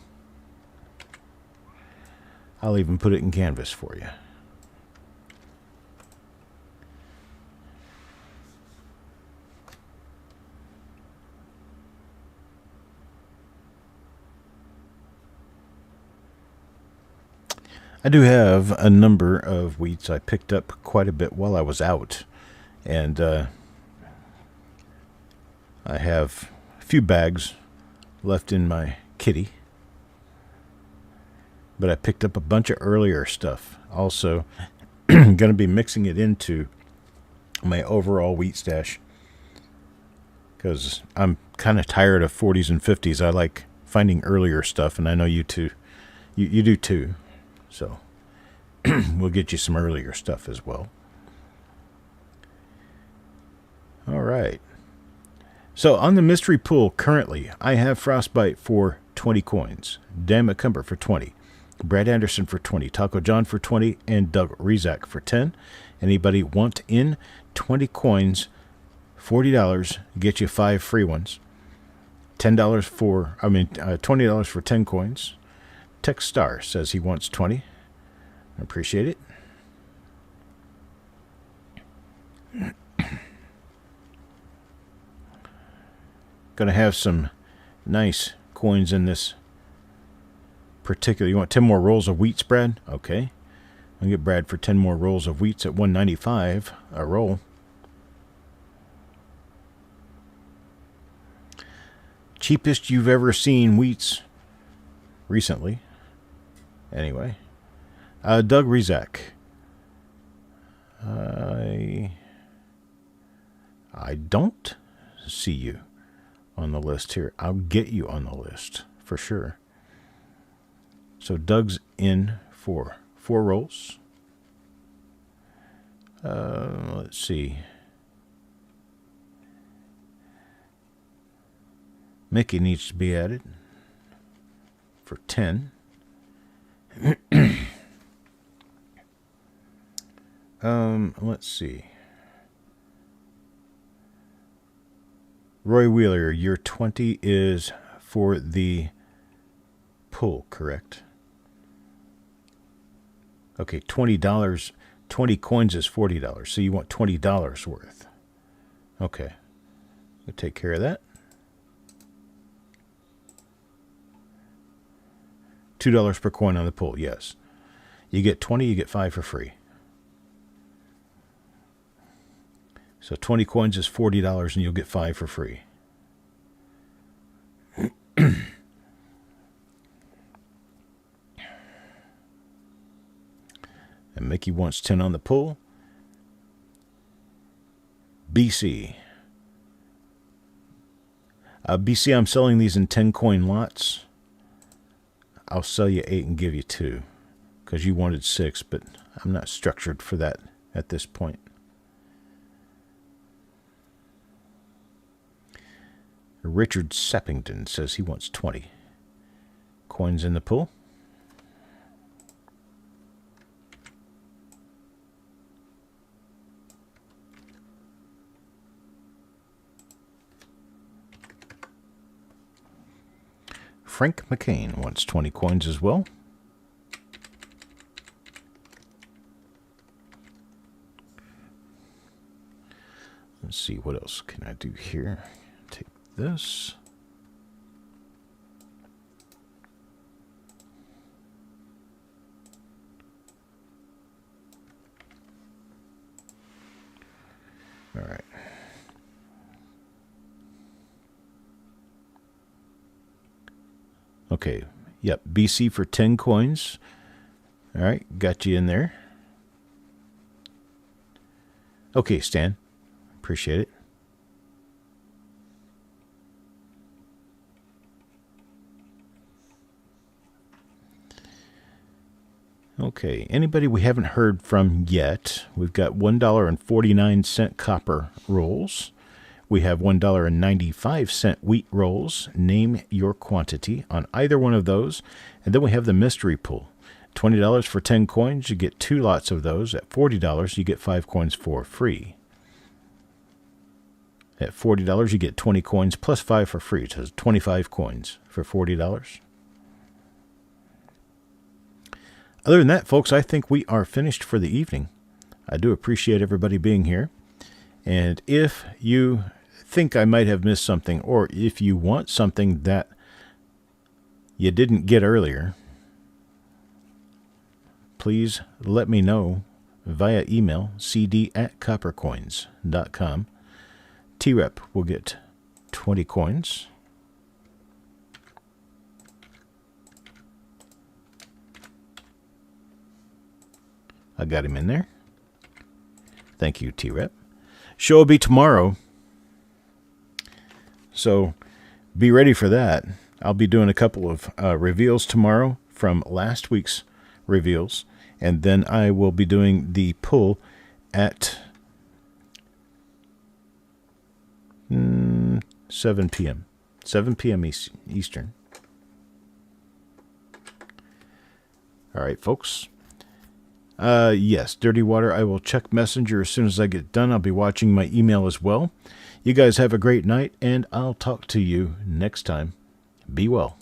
I'll even put it in canvas for you. I do have a number of wheats I picked up quite a bit while I was out. And I have a few bags left in my kitty. But I picked up a bunch of earlier stuff. Also, going to be mixing it into my overall wheat stash. Because I'm kind of tired of 40s and 50s. I like finding earlier stuff, and I know you too. You do too. So we'll get you some earlier stuff as well. All right. So on the mystery pool currently, I have Frostbite for 20 coins. Dan McCumber for 20. Brad Anderson for 20. Taco John for 20. And Doug Rezak for 10. Anybody want in? 20 coins, $40, get you 5 free ones. $20 for 10 coins. Tech Star says he wants 20. I appreciate it. Going to have some nice coins in this particular. You want 10 more rolls of wheats, Brad? Okay. I'll get Brad for 10 more rolls of wheats at $1.95 a roll. Cheapest you've ever seen wheats recently. Anyway. Doug Rezak. I don't see you on the list here. I'll get you on the list for sure. So Doug's in for 4 rolls. Let's see. Mickey needs to be added for 10. Let's see. Roy Wheeler, your 20 is for the pull, correct? Okay, $20. 20 coins is $40, so you want $20 worth. Okay. We'll take care of that. $2 per coin on the pull, yes. You get 20, you get 5 for free. So 20 coins is $40 and you'll get 5 for free. And Mickey wants 10 on the pull. BC. BC, I'm selling these in 10 coin lots. I'll sell you 8 and give you 2. Because you wanted 6, but I'm not structured for that at this point. Richard Sappington says he wants 20 coins in the pool. Frank McCain wants 20 coins as well. Let's see, what else can I do here? Take this. All right. Okay, yep, BC for 10 coins. All right, got you in there. Okay, Stan, appreciate it. Okay, anybody we haven't heard from yet? We've got $1.49 copper rolls. We have $1.95 wheat rolls. Name your quantity on either one of those. And then we have the mystery pool. $20 for 10 coins. You get 2 lots of those. At $40, you get 5 coins for free. At $40, you get 20 coins plus 5 for free. So it's 25 coins for $40. Other than that, folks, I think we are finished for the evening. I do appreciate everybody being here. And if you think I might have missed something, or if you want something that you didn't get earlier, please let me know via email, cd@coppercoins.com. T-Rep will get 20 coins. I got him in there. Thank you, T-Rep. Show will be tomorrow, so be ready for that. I'll be doing a couple of reveals tomorrow from last week's reveals, and then I will be doing the pull at 7 p.m. 7 p.m. Eastern. All right, folks. Yes, Dirty Water. I will check Messenger as soon as I get done. I'll be watching my email as well. You guys have a great night, and I'll talk to you next time. Be well.